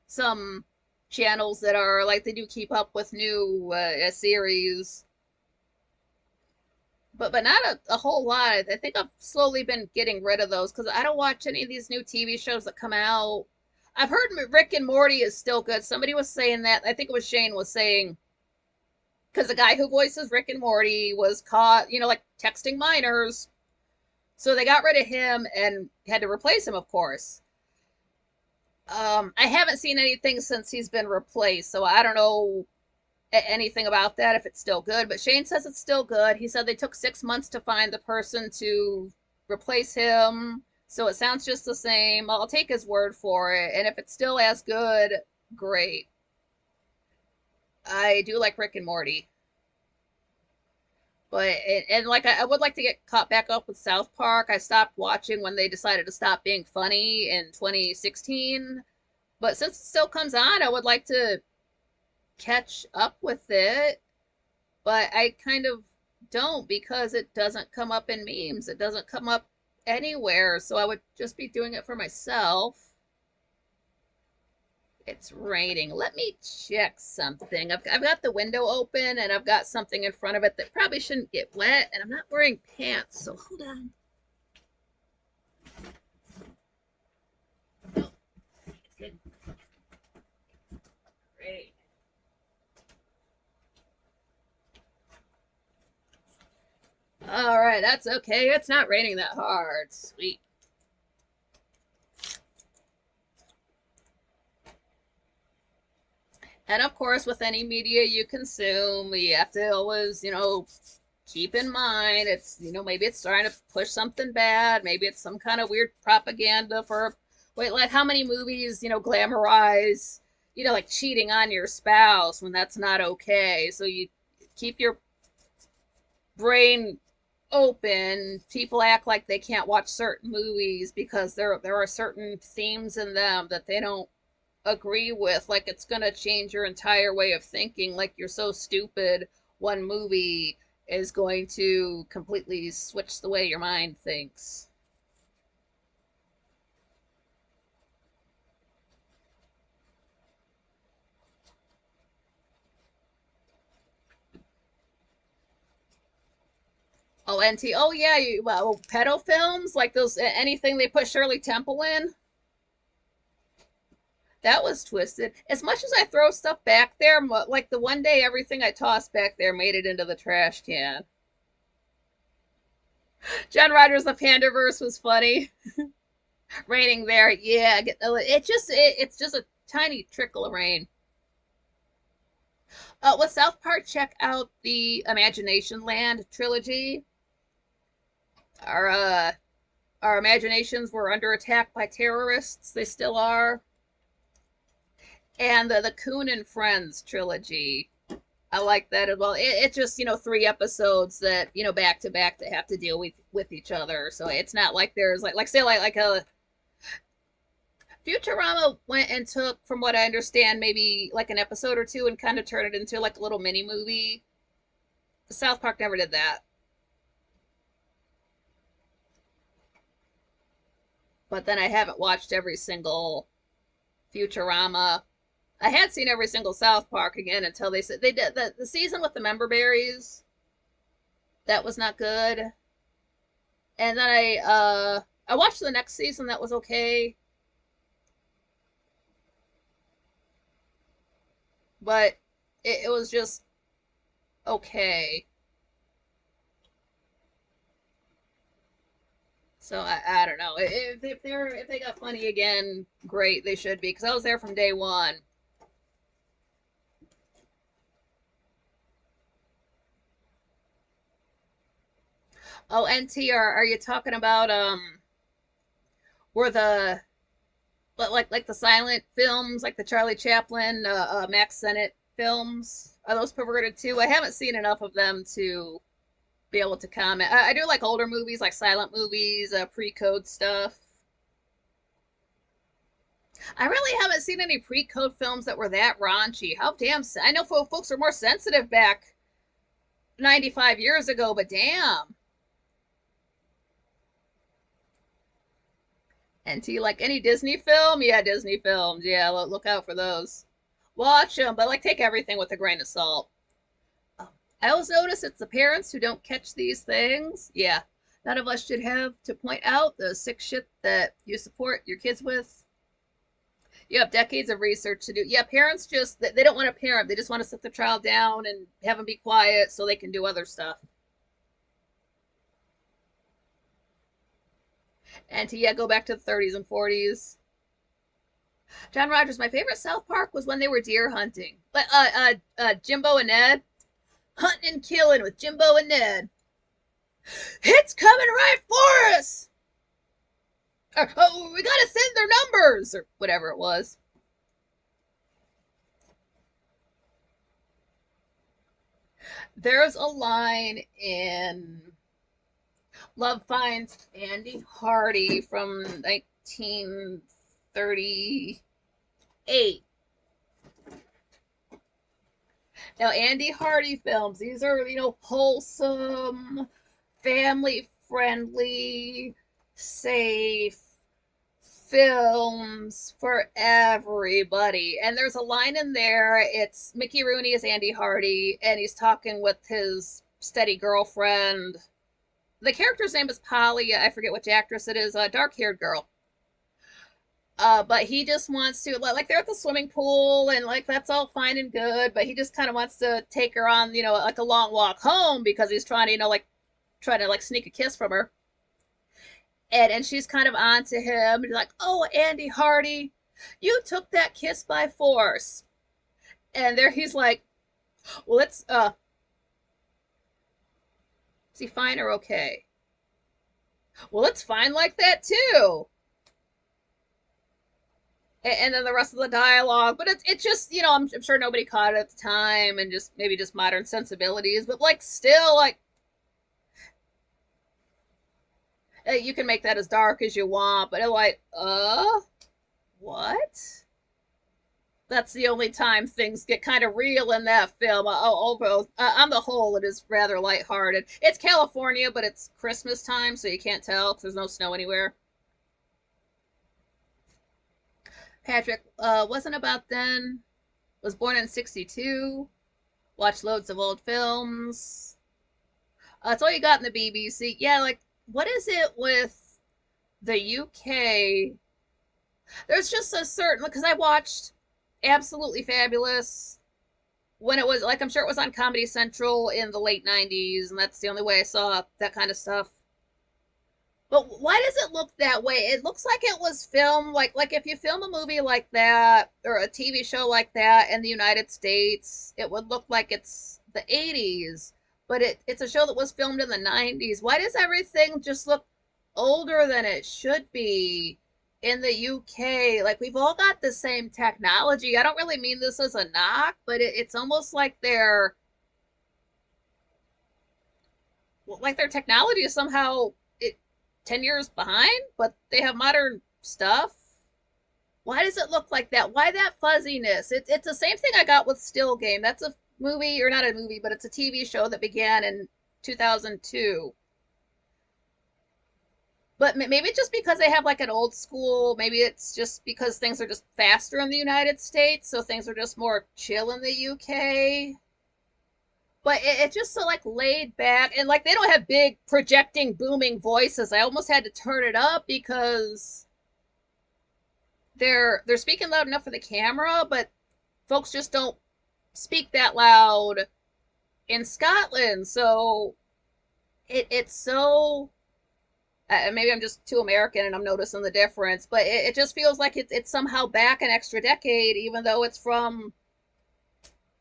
some channels that are like they do keep up with new series, but not a whole lot. I think I've slowly been getting rid of those because I don't watch any of these new TV shows that come out. I've heard Rick and Morty is still good. Somebody was saying that. I think it was Shane was saying because the guy who voices Rick and Morty was caught, like texting minors. So they got rid of him and had to replace him, of course. I haven't seen anything since he's been replaced, so I don't know anything about that if it's still good. But Shane says it's still good. He said they took 6 months to find the person to replace him, so it sounds just the same. I'll take his word for it, and if it's still as good, great. I do like Rick and Morty. But and like I would like to get caught back up with South Park. I stopped watching when they decided to stop being funny in 2016. But since it still comes on, I would like to catch up with it. But I kind of don't because it doesn't come up in memes. It doesn't come up anywhere. So I would just be doing it for myself. It's raining. Let me check something. I've got the window open and I've got something in front of it that probably shouldn't get wet, and I'm not wearing pants, so hold on. Oh, it's good. Great. All right, that's okay. It's not raining that hard. Sweet. And of course, with any media you consume, you have to always, keep in mind it's, maybe it's trying to push something bad. Maybe it's some kind of weird propaganda for, wait, like how many movies, glamorize, like cheating on your spouse when that's not okay. So you keep your brain open. People act like they can't watch certain movies because there are certain themes in them that they don't agree with, like it's gonna change your entire way of thinking, like you're so stupid one movie is going to completely switch the way your mind thinks. Oh, NT, oh yeah, well, pedo films like those, anything they put Shirley Temple in, that was twisted. As much as I throw stuff back there, like the one day everything I tossed back there made it into the trash can. John Rogers' The Pandaverse was funny. Raining there, yeah. It's just a tiny trickle of rain. With South Park, check out the Imagination Land trilogy. Or our imaginations were under attack by terrorists. They still are. And the Coon and Friends trilogy. I like that as well. It's just, 3 episodes that, back to back that have to deal with each other. So it's not like there's like say like a Futurama went and took, from what I understand, maybe like an episode or two and kind of turned it into like a little mini movie. South Park never did that. But then I haven't watched every single Futurama. I had seen every single South Park again until they said they did the season with the member berries. That was not good. And then I watched the next season that was okay. But it was just okay. So I don't know. If they got funny again, great, they should be, because I was there from day one. Oh, NT, are you talking about were the like the silent films, like the Charlie Chaplin, Max Sennett films? Are those perverted too? I haven't seen enough of them to be able to comment. I do like older movies, like silent movies, pre-code stuff. I really haven't seen any pre-code films that were that raunchy. How damn! I know folks were more sensitive back 95 years ago, but damn. And do you like any Disney film? Yeah, Disney films. Yeah, look out for those. Watch them, but like take everything with a grain of salt. I always notice it's the parents who don't catch these things. Yeah, none of us should have to point out the sick shit that you support your kids with. You have decades of research to do. Yeah, parents just, they don't want to parent. They just want to sit the child down and have them be quiet so they can do other stuff. And to, yeah, go back to the 30s and 40s. John Rogers, my favorite South Park was when they were deer hunting. But Jimbo and Ned, hunting and killing with Jimbo and Ned. It's coming right for us. Or, oh, we gotta send their numbers, or whatever it was. There's a line in Love Finds Andy Hardy from 1938. Now, Andy Hardy films, these are, wholesome, family friendly, safe films for everybody. And there's a line in there, it's Mickey Rooney as Andy Hardy, and he's talking with his steady girlfriend. The character's name is Polly. I forget which actress it is, a dark-haired girl. But he just wants to, like, they're at the swimming pool, and, like, that's all fine and good, but he just kind of wants to take her on, like, a long walk home, because he's trying to, like, sneak a kiss from her. And she's kind of on to him, and like, oh, Andy Hardy, you took that kiss by force. And there he's like, well, is he fine or okay? Well, it's fine like that, too. And then the rest of the dialogue, but it's just, I'm sure nobody caught it at the time, and just maybe just modern sensibilities, but like still, like, you can make that as dark as you want, but like, what? That's the only time things get kind of real in that film. Although on the whole, it is rather lighthearted. It's California, but it's Christmas time, so you can't tell because there's no snow anywhere. Patrick wasn't about then. Was born in '62. Watched loads of old films. That's all you got in the BBC. Yeah, like, what is it with the UK? There's just a certain, because I watched Absolutely Fabulous when it was, like, I'm sure it was on Comedy Central in the late 90s, and that's the only way I saw that kind of stuff. But why does it look that way? It looks like it was filmed, like if you film a movie like that, or a TV show like that in the United States, it would look like it's the 80s. But it's a show that was filmed in the 90s. Why does everything just look older than it should be in the UK. Like we've all got the same technology. I don't really mean this as a knock, but it's almost like their technology is somehow 10 years behind, but they have modern stuff. Why does it look like that? Why that fuzziness? It's the same thing I got with Still Game. That's a movie, or not a movie, but it's a TV show that began in 2002. But maybe just because they have like an old school, maybe it's just because things are just faster in the United States, so things are just more chill in the UK. But it's just so like laid back, and like they don't have big projecting booming voices. I almost had to turn it up because they're speaking loud enough for the camera, but folks just don't speak that loud in Scotland. So it's so maybe I'm just too American and I'm noticing the difference, but it just feels like it's somehow back an extra decade, even though it's from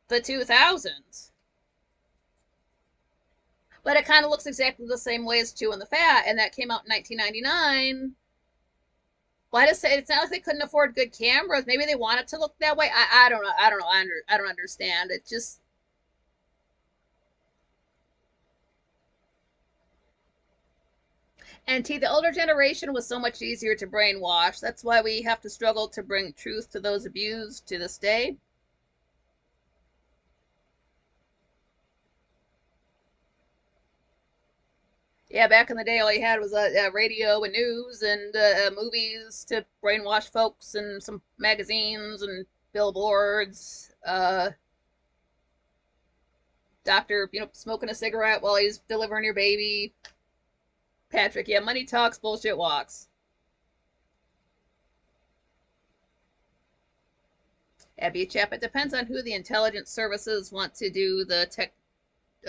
the 2000s. But it kind of looks exactly the same way as Two and the Fat, and that came out in 1999. Well, I just say it's not like they couldn't afford good cameras. Maybe they want it to look that way. I don't know. I don't know. I don't understand. It just and T, the older generation was so much easier to brainwash. That's why we have to struggle to bring truth to those abused to this day. Yeah, back in the day, all you had was radio and news and movies to brainwash folks, and some magazines and billboards. Doctor, smoking a cigarette while he's delivering your baby. Patrick, yeah, money talks, bullshit walks. Abby Chap, it depends on who the intelligence services want to do the tech,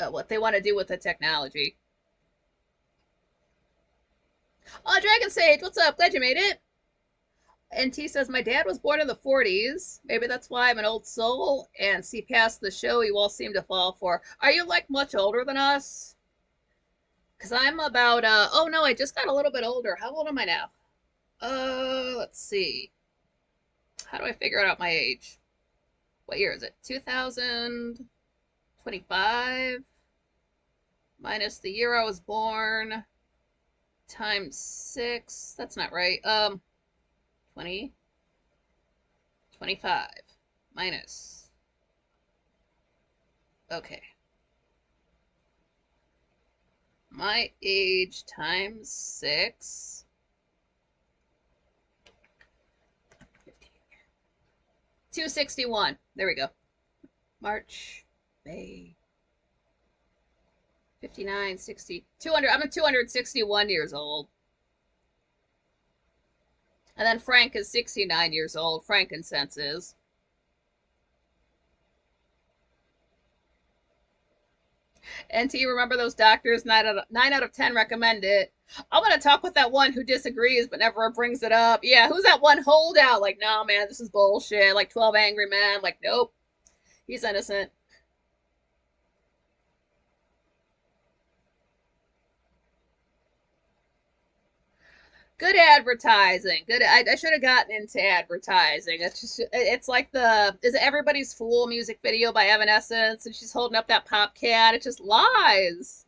what they want to do with the technology. Oh, Dragon Sage, what's up? Glad you made it. And T says, my dad was born in the 40s. Maybe that's why I'm an old soul and see past the show you all seem to fall for. Are you like much older than us? Because I'm about, oh no, I just got a little bit older. How old am I now? Let's see. How do I figure out my age? What year is it? 2025 minus the year I was born times 6. That's not right. 20, 25 minus. Okay. My age times 6. 261. There we go. March, May, 59, 60, 200. I'm 261 years old. And then Frank is 69 years old. Frankincense is. And do you remember those doctors? 9 out of 10 recommend it. I'm gonna talk with that one who disagrees but never brings it up. Yeah, who's that one holdout? Like, no, man, this is bullshit. Like 12 Angry Men. Like, nope, he's innocent. Good advertising. Good. I should have gotten into advertising. It's like the is it Everybody's Fool music video by Evanescence, and she's holding up that pop can. It just lies.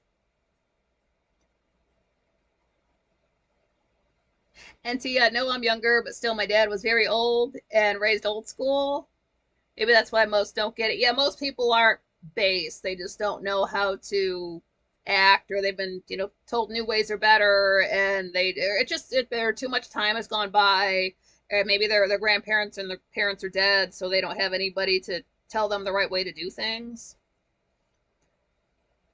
And to know I'm younger, but still my dad was very old and raised old school. Maybe that's why most don't get it. Yeah, most people aren't base. They just don't know how to act, or they've been, told new ways are better, and there too much time has gone by. Or maybe their grandparents and their parents are dead, so they don't have anybody to tell them the right way to do things.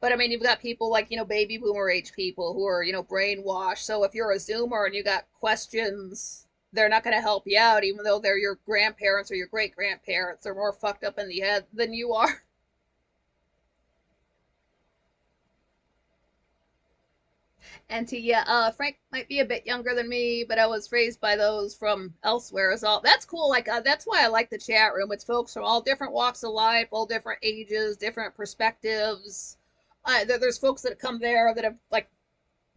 But I mean, you've got people like, baby boomer age people who are, brainwashed. So if you're a Zoomer and you got questions, they're not going to help you out, even though they're your grandparents or your great grandparents. They're more fucked up in the head than you are. And to yeah, Frank might be a bit younger than me, but I was raised by those from elsewhere. As all that's cool. Like that's why I like the chat room. It's folks from all different walks of life, all different ages, different perspectives. There's folks that come there that have like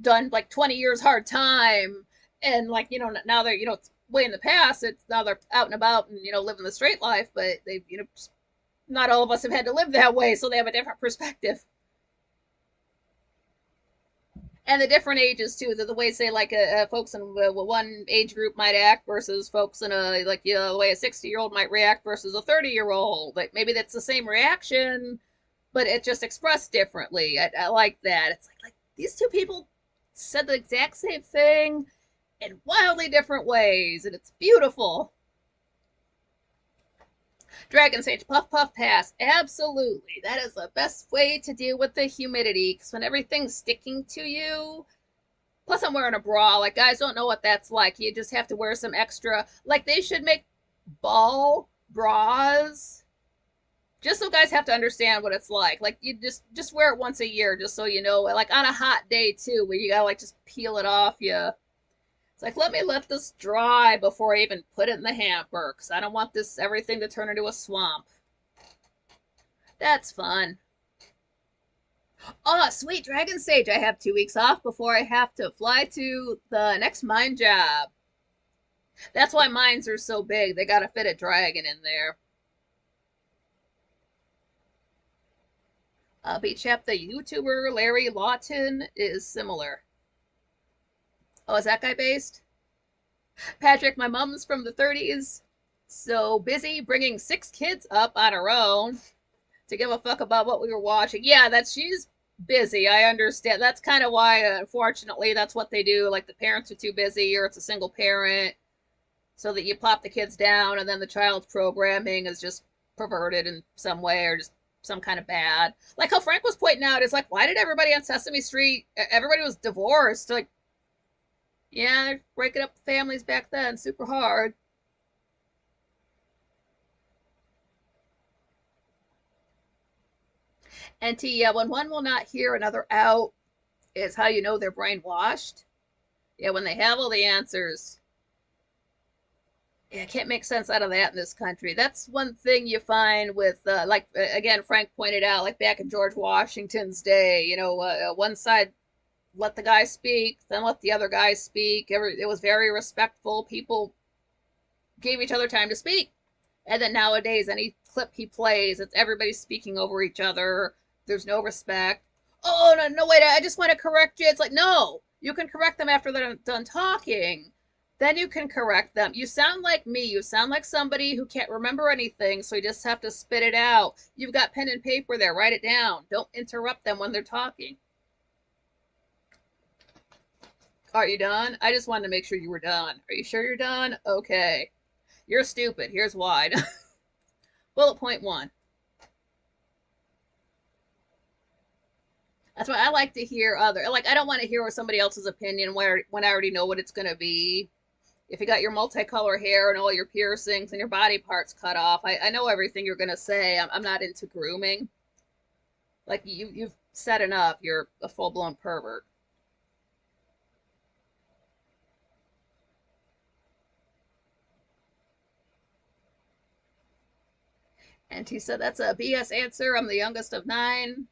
done like 20 years hard time, and like now they're it's way in the past. It's now they're out and about and living the straight life, but they not all of us have had to live that way, so they have a different perspective. And the different ages too, the way say like folks in one age group might act versus folks in a like the way a 60-year-old might react versus a 30-year-old. Like maybe that's the same reaction, but it just expressed differently. I like that. It's like these two people said the exact same thing in wildly different ways, and it's beautiful. Dragon Sage, puff puff pass. Absolutely. That is the best way to deal with the humidity, because when everything's sticking to you, plus I'm wearing a bra, like guys don't know what that's like. You just have to wear some extra, like they should make ball bras just so guys have to understand what it's like. Like you just wear it once a year just so you know, like on a hot day too, where you gotta like just peel it off you. It's like, let this dry before I even put it in the hamper, because I don't want this everything to turn into a swamp. That's fun. Oh, sweet Dragon Sage. I have 2 weeks off before I have to fly to the next mine job. That's why mines are so big. They gotta fit a dragon in there. Beat Chap, the YouTuber Larry Lawton is similar. Oh, is that guy based? Patrick, my mom's from the 30s, so busy bringing 6 kids up on her own to give a fuck about what we were watching. Yeah, she's busy. I understand. That's kind of why, unfortunately, that's what they do. Like the parents are too busy, or it's a single parent, so that you plop the kids down, and then the child's programming is just perverted in some way, or just some kind of bad. Like how Frank was pointing out, is like, why did everybody on Sesame Street? Everybody was divorced. Like, yeah, breaking up families back then, super hard. And yeah, when one will not hear another out is how you know they're brainwashed. Yeah, when they have all the answers. Yeah, I can't make sense out of that in this country. That's one thing you find with, like, again, Frank pointed out, like back in George Washington's day, one side let the guy speak, then let the other guy speak. It was very respectful. People gave each other time to speak. And then nowadays, any clip he plays, it's everybody speaking over each other. There's no respect. Oh, no, no, wait, I just want to correct you. It's like, no, you can correct them after they're done talking. Then you can correct them. You sound like me. You sound like somebody who can't remember anything, so you just have to spit it out. You've got pen and paper there. Write it down. Don't interrupt them when they're talking. Are you done? I just wanted to make sure you were done. Are you sure you're done? Okay. You're stupid. Here's why. Bullet point 1. That's why I like to hear I don't want to hear somebody else's opinion when I already know what it's going to be. If you got your multicolor hair and all your piercings and your body parts cut off, I know everything you're going to say. I'm not into grooming. Like, you've said enough. You're a full-blown pervert. And he said, that's a BS answer. I'm the youngest of 9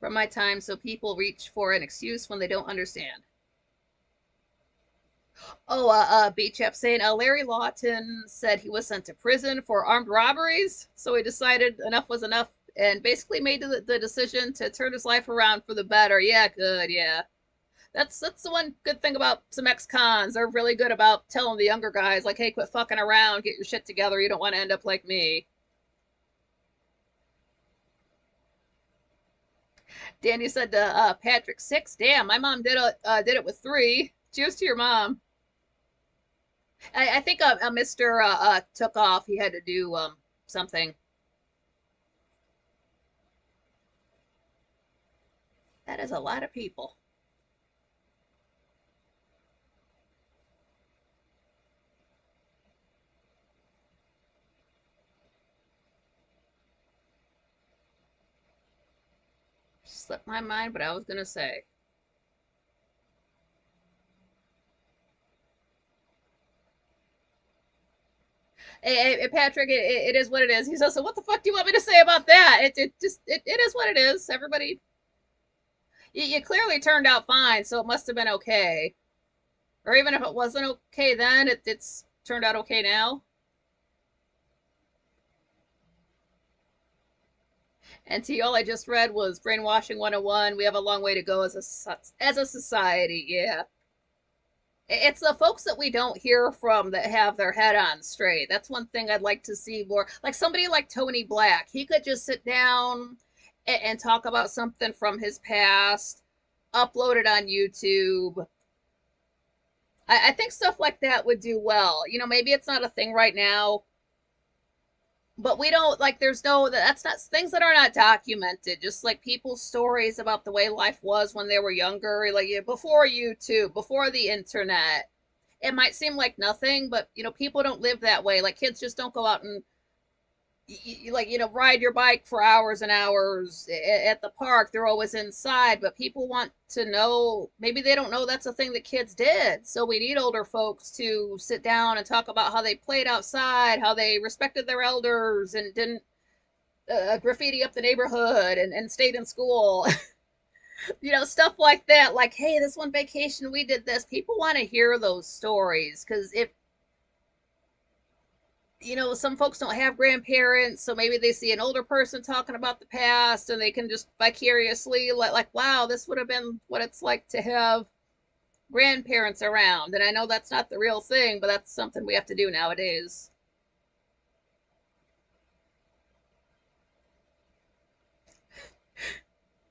from my time, so people reach for an excuse when they don't understand. Oh, Beach Chap saying, Larry Lawton said he was sent to prison for armed robberies, so he decided enough was enough and basically made the decision to turn his life around for the better. Yeah, good, yeah. That's the one good thing about some ex-cons. They're really good about telling the younger guys, like, hey, quit fucking around, get your shit together, you don't want to end up like me. Danny said to Patrick, 6. Damn, my mom did it with 3. Cheers to your mom. I think Mr. Took off. He had to do something. That is a lot of people. Slipped my mind, but I was gonna say. Hey, Patrick, it is what it is. He says, so what the fuck do you want me to say about that? It is what it is. Everybody. You clearly turned out fine, so it must have been okay. Or even if it wasn't okay then, it's turned out okay now. And T, all I just read was Brainwashing 101. We have a long way to go as a society. Yeah. It's the folks that we don't hear from that have their head on straight. That's one thing I'd like to see more. Like somebody like Tony Black, he could just sit down and talk about something from his past, upload it on YouTube. I think stuff like that would do well. Maybe it's not a thing right now, but we don't like there's no that's not things that are not documented, just like people's stories about the way life was when they were younger, like before YouTube, before the internet. It might seem like nothing, but people don't live that way. Like kids just don't go out and like ride your bike for hours and hours at the park. They're always inside, but people want to know. Maybe they don't know that's a thing that kids did, so we need older folks to sit down and talk about how they played outside, how they respected their elders and didn't graffiti up the neighborhood and stayed in school. Stuff like that. Like, hey, this one vacation we did this. People want to hear those stories because if some folks don't have grandparents, so maybe they see an older person talking about the past and they can just vicariously like, wow, this would have been what it's like to have grandparents around. And I know that's not the real thing, but that's something we have to do nowadays.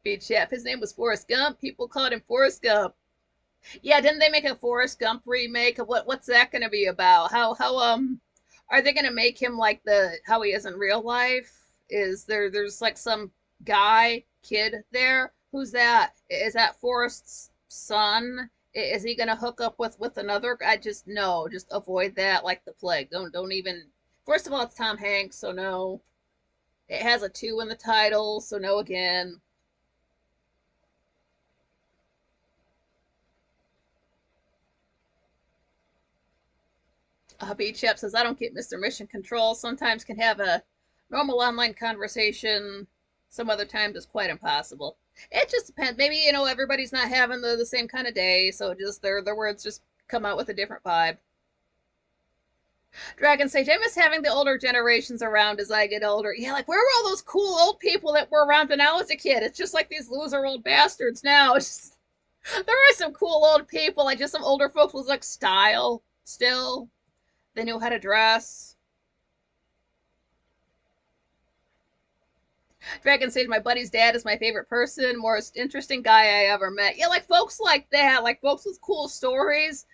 Beach chef, his name was Forrest Gump. People called him Forrest Gump. Yeah, didn't they make a Forrest Gump remake? What's that going to be about? How are they going to make him like the how he is in real life? There's like some guy kid there? Who's that? Is that Forrest's son? Is he going to hook up with another? I just no, just avoid that like the plague. Don't even. First of all, it's Tom Hanks, so no. It has a 2 in the title, so no again. B Chep says, I don't get Mr. Mission Control. Sometimes can have a normal online conversation. Some other times it's quite impossible. It just depends. Maybe, everybody's not having the same kind of day, so just their words just come out with a different vibe. Dragon Sage, I miss having the older generations around as I get older. Yeah, like where were all those cool old people that were around when I was a kid? It's just like these loser old bastards now. There are some cool old people, like just some older folks with like style still. They knew how to dress. Dragon Sage, my buddy's dad is my favorite person, most interesting guy I ever met. Yeah, like folks like that, like folks with cool stories.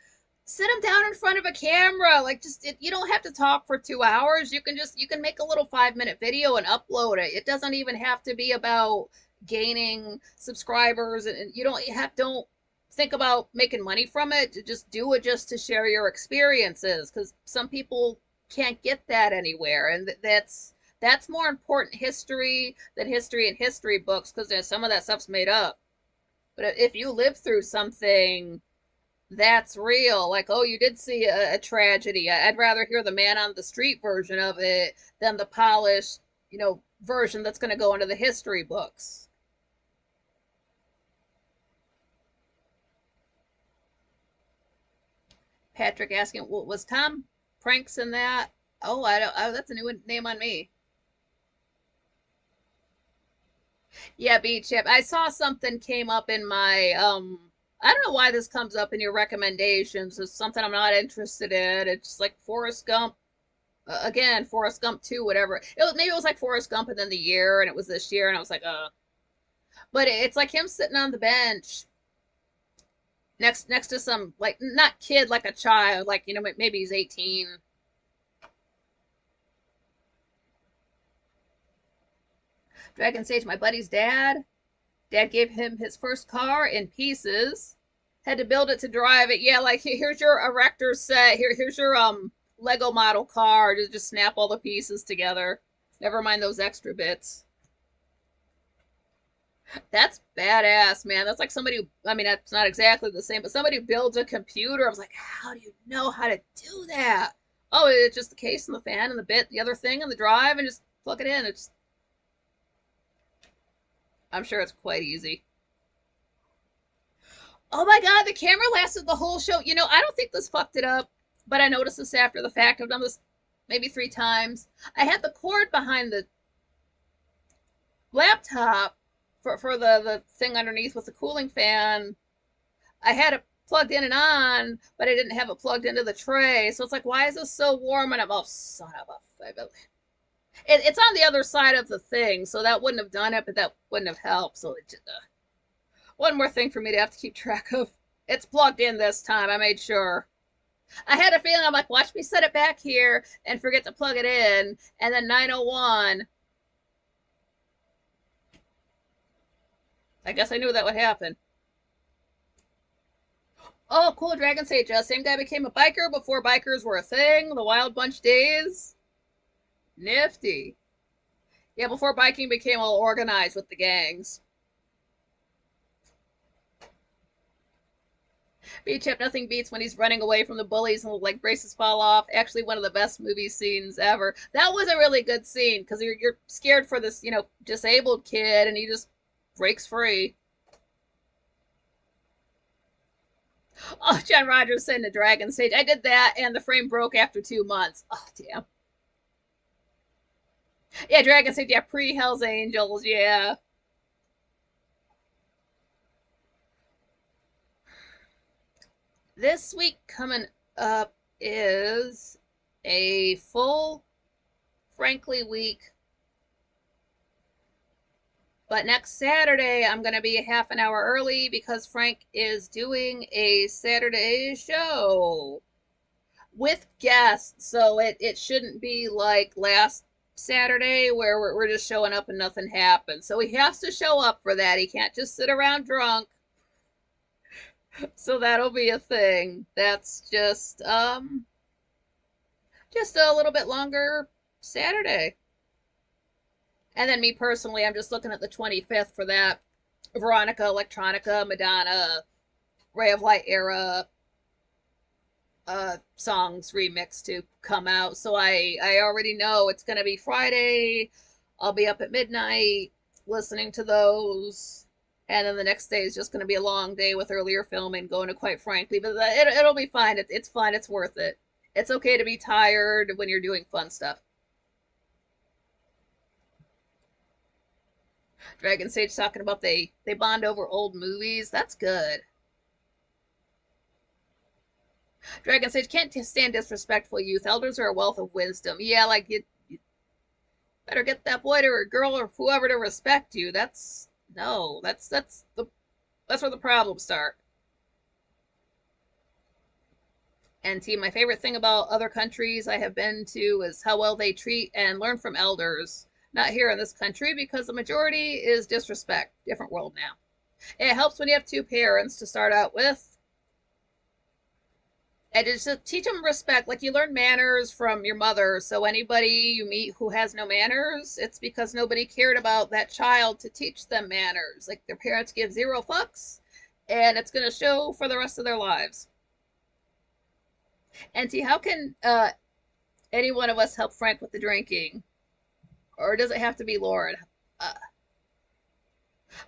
Sit them down in front of a camera. Like, you don't have to talk for 2 hours. You can make a little 5-minute video and upload it. It doesn't even have to be about gaining subscribers, and don't think about making money from it. Just do it just to share your experiences, because some people can't get that anywhere, and that's more important history than history and history books, because some of that stuff's made up. But if you live through something that's real, like, oh, you did see a tragedy, I'd rather hear the man on the street version of it than the polished version that's going to go into the history books. Patrick asking, well, was Tom Pranks in that? Oh, I don't. Oh, that's a new name on me. Yeah, B Chip. I saw something came up in my I don't know why this comes up in your recommendations. It's something I'm not interested in. It's like Forrest Gump again, Forrest Gump 2, whatever. Maybe it was like Forrest Gump and then the year, and it was this year, and I was like, But it's like him sitting on the bench next to some like not kid, like a child, like maybe he's 18. Dragon Sage, my buddy's dad gave him his first car in pieces. Had to build it to drive it. Yeah, like here's your erector set. Here's your Lego model car. Just snap all the pieces together. Never mind those extra bits. That's badass, man. That's like somebody. I mean, that's not exactly the same, but somebody builds a computer. I was like, how do you know how to do that? Oh, it's just the case and the fan and the bit, the other thing and the drive, and just plug it in. I'm sure it's quite easy. Oh my god, the camera lasted the whole show. You know, I don't think this fucked it up, but I noticed this after the fact. I've done this maybe 3 times. I had the cord behind the laptop for the thing underneath with the cooling fan. I had it plugged in and on, but I didn't have it plugged into the tray. So it's like, why is this so warm? And I'm, oh, son of a. It's on the other side of the thing, so that wouldn't have done it, but that wouldn't have helped. So it just, one more thing for me to have to keep track of. It's plugged in this time. I made sure. I had a feeling, I'm like, watch me set it back here and forget to plug it in. And then 9:01, I guess I knew that would happen. Oh, cool, Dragon Sage. Same guy became a biker before bikers were a thing. The Wild Bunch days. Nifty. Yeah, before biking became all organized with the gangs. Beach Chip, nothing beats when he's running away from the bullies and the leg braces fall off. Actually, one of the best movie scenes ever. That was a really good scene because you're scared for this, disabled kid, and he just breaks free. Oh, John Rogers saying the Dragon Sage. I did that, and the frame broke after 2 months. Oh, damn. Yeah, Dragon Sage. Yeah, pre Hell's Angels. Yeah. This week coming up is a full Frankly week. But next Saturday, I'm going to be a half an hour early because Frank is doing a Saturday show with guests. So it shouldn't be like last Saturday where we're just showing up and nothing happens. So he has to show up for that. He can't just sit around drunk. So that'll be a thing. That's just a little bit longer Saturday. And then me personally, I'm just looking at the 25th for that Veronica, Electronica, Madonna, Ray of Light era songs remix to come out. So I already know it's gonna be Friday. I'll be up at midnight listening to those. And then the next day is just going to be a long day with earlier filming, going to Quite Frankly, but it'll be fine. It's fun. It's worth it. It's okay to be tired when you're doing fun stuff. Dragon Sage talking about they bond over old movies. That's good. Dragon Sage can't stand disrespectful youth. Elders are a wealth of wisdom. Yeah, like you better get that boy to or girl or whoever to respect you. That's no. That's where the problems start. And team, my favorite thing about other countries I have been to is how well they treat and learn from elders. Not here in this country because the majority is disrespect. Different world now. It helps when you have two parents to start out with. And just to teach them respect. Like you learn manners from your mother. So anybody you meet who has no manners, it's because nobody cared about that child to teach them manners. Like their parents give zero fucks, and it's going to show for the rest of their lives. And see, how can any one of us help Frank with the drinking? Or does it have to be Lauren? Uh,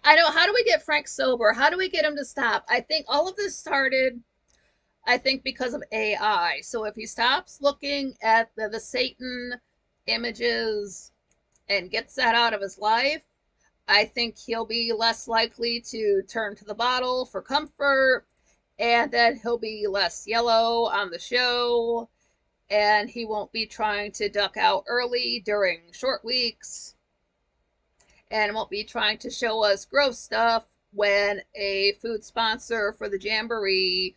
I know. How do we get Frank sober? How do we get him to stop? I think all of this started, I think, because of AI. So if he stops looking at the Satan images and gets that out of his life, I think he'll be less likely to turn to the bottle for comfort, and then he'll be less yellow on the show, and he won't be trying to duck out early during short weeks, and won't be trying to show us gross stuff when a food sponsor for the Jamboree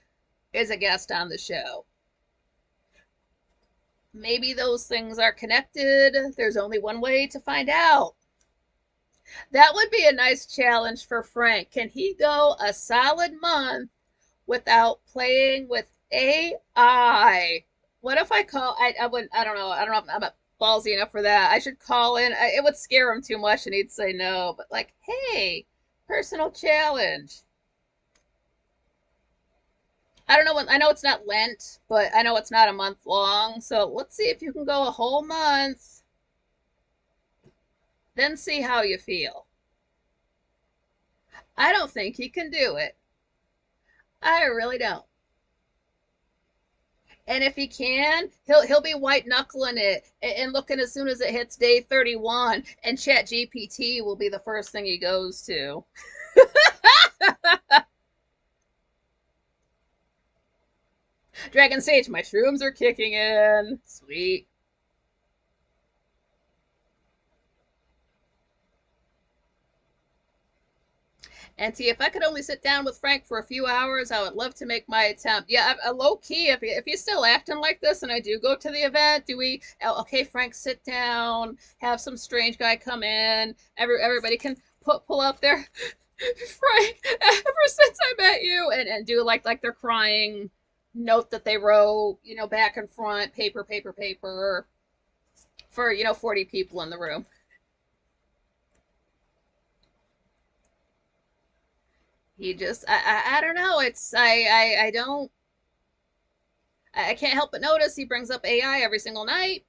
is a guest on the show. Maybe those things are connected. There's only one way to find out. That would be a nice challenge for Frank. Can he go a solid month without playing with AI? What if I call? I wouldn't. I don't know. I don't know if I'm ballsy enough for that. I should call in. It would scare him too much, and he'd say no. But like, hey, personal challenge. I don't know when. I know it's not Lent, but I know it's not a month long. So let's see if you can go a whole month. Then see how you feel. I don't think he can do it. I really don't. And if he can, he'll be white knuckling it and looking as soon as it hits day 31, and Chat GPT will be the first thing he goes to. Dragon Sage, my shrooms are kicking in. Sweet. And see, if I could only sit down with Frank for a few hours, I would love to make my attempt. Yeah, low key, if he's still acting like this and I do go to the event, do we, oh, okay, Frank, sit down, have some strange guy come in, everybody can pull up their Frank, ever since I met you, and do like they're crying note that they wrote, back and front, paper, for, 40 people in the room. He just, I don't know. I don't, I can't help but notice he brings up AI every single night,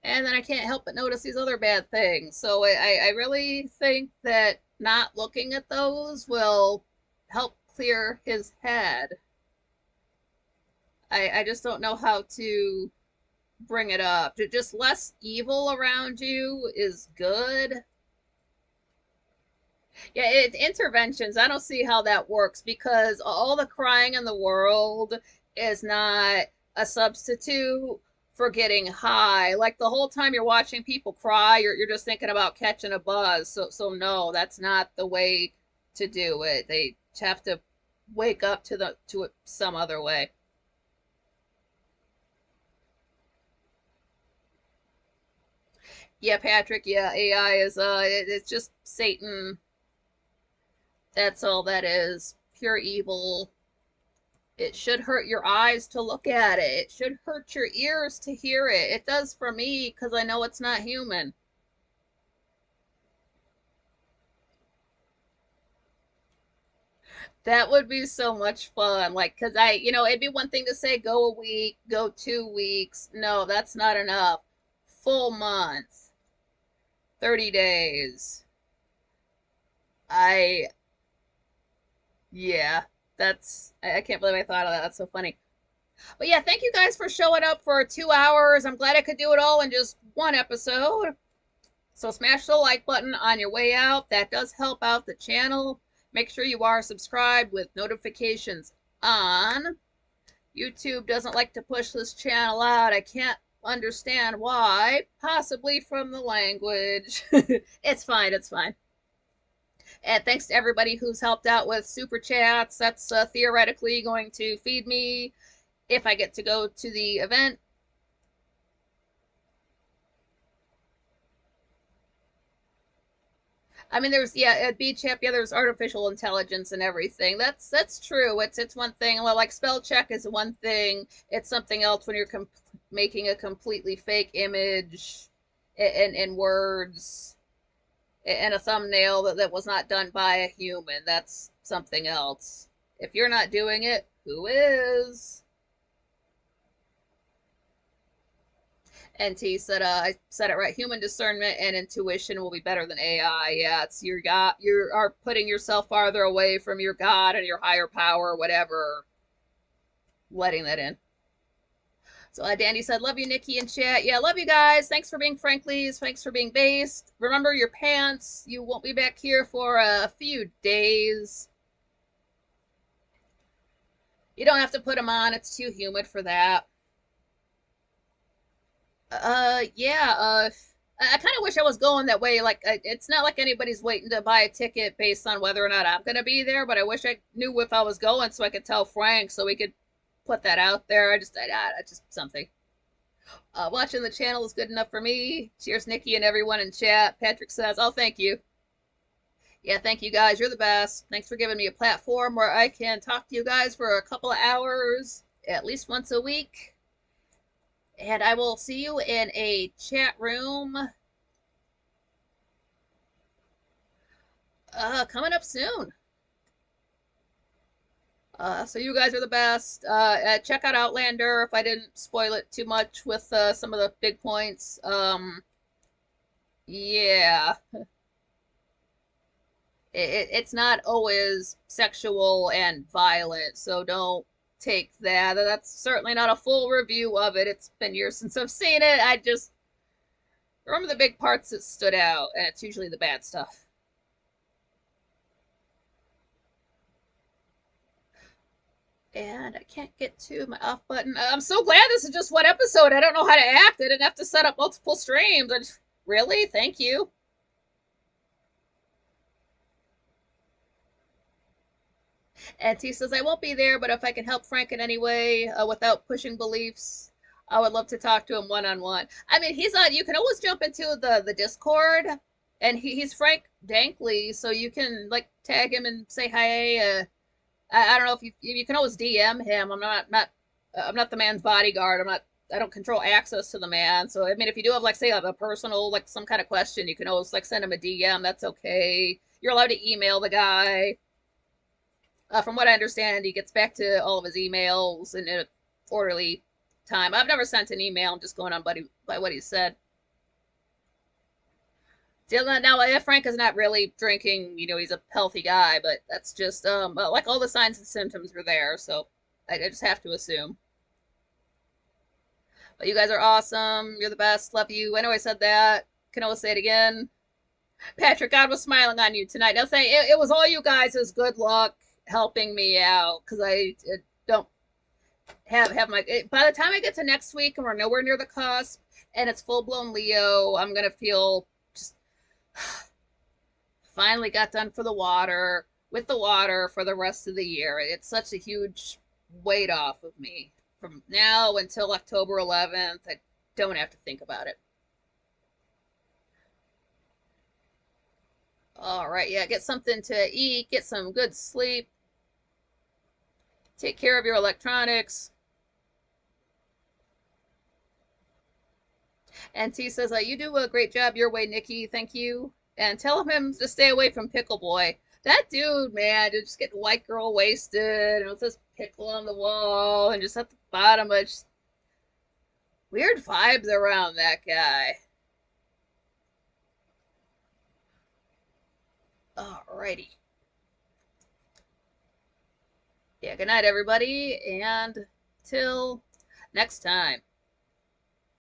and then I can't help but notice these other bad things. So I really think that not looking at those will help clear his head. I just don't know how to bring it up. Just less evil around you is good. Yeah, interventions. I don't see how that works because all the crying in the world is not a substitute for getting high. Like the whole time you're watching people cry, you're just thinking about catching a buzz. So no, that's not the way to do it. They have to wake up to it some other way. Yeah, Patrick. Yeah, AI is it's just Satan. That's all that is. Pure evil. It should hurt your eyes to look at it. It should hurt your ears to hear it. It does for me because I know it's not human. That would be so much fun. Like, because it'd be one thing to say go a week, go 2 weeks. No, that's not enough. Full month, 30 days. I, yeah, I can't believe I thought of that. That's so funny. But yeah, thank you guys for showing up for 2 hours. I'm glad I could do it all in just one episode. So smash the like button on your way out. That does help out the channel. Make sure you are subscribed with notifications on. YouTube doesn't like to push this channel out. I can't understand why. Possibly from the language. It's fine, it's fine. And thanks to everybody who's helped out with super chats. That's theoretically going to feed me if I get to go to the event. I mean, there's at Beach App, yeah, there's artificial intelligence and everything. That's true. It's one thing. Well, like spell check is one thing. It's something else when you're making a completely fake image in words and a thumbnail that was not done by a human. That's something else. If you're not doing it, who is? NT said, I said it right. Human discernment and intuition will be better than AI. Yeah, it's your God. You are putting yourself farther away from your God and your higher power, whatever. Letting that in. So Dandy said, love you, Nikki, in chat. Yeah, love you guys. Thanks for being Franklies. Thanks for being based. Remember your pants. You won't be back here for a few days. You don't have to put them on. It's too humid for that. Yeah, I kind of wish I was going that way. Like, it's not like anybody's waiting to buy a ticket based on whether or not I'm gonna be there, but I wish I knew if I was going so I could tell Frank so we could put that out there. I just something. Watching the channel is good enough for me. Cheers, Nikki and everyone in chat. Patrick says, oh, thank you. Yeah, thank you guys. You're the best. Thanks for giving me a platform where I can talk to you guys for a couple of hours, at least once a week. And I will see you in a chat room coming up soon. So you guys are the best. Check out Outlander if I didn't spoil it too much with some of the big points. Yeah, It's not always sexual and violent, so don't take that. That's certainly not a full review of it. It's been years since I've seen it. I just remember the big parts that stood out, and it's usually the bad stuff. And I can't get to my off button. I'm so glad this is just one episode. I don't know how to act. I didn't have to set up multiple streams. Really? Thank you. And T says, I won't be there, but if I can help Frank in any way without pushing beliefs, I would love to talk to him one on one. I mean, he's on, you can always jump into the Discord, and he's Frank Dankley, so you can like tag him and say hi. I don't know if you can always DM him. I'm not the man's bodyguard. I don't control access to the man. So I mean, if you do have like say a personal like some kind of question, you can always like send him a DM. That's okay. You're allowed to email the guy. From what I understand, he gets back to all of his emails in a orderly time. I've never sent an email. I'm just going on by what he said. Dylan, now Frank is not really drinking. You know, he's a healthy guy, but that's just like all the signs and symptoms were there. So I just have to assume. But you guys are awesome. You're the best. Love you. I know I said that. Can always say it again. Patrick, God was smiling on you tonight. Now say it was all you guys' good luck helping me out because I don't have my. By the time I get to next week and we're nowhere near the cusp and it's full blown Leo, I'm gonna feel just finally got done for the water with the water for the rest of the year. It's such a huge weight off of me from now until October 11th. I don't have to think about it. All right, yeah, get something to eat, get some good sleep, take care of your electronics. And T says, you do a great job your way, Nikki. Thank you. And tell him to stay away from Pickle Boy. That dude, man, just getting white girl wasted and with this pickle on the wall and just at the bottom of just weird vibes around that guy. Alrighty. Yeah, good night, everybody, and till next time.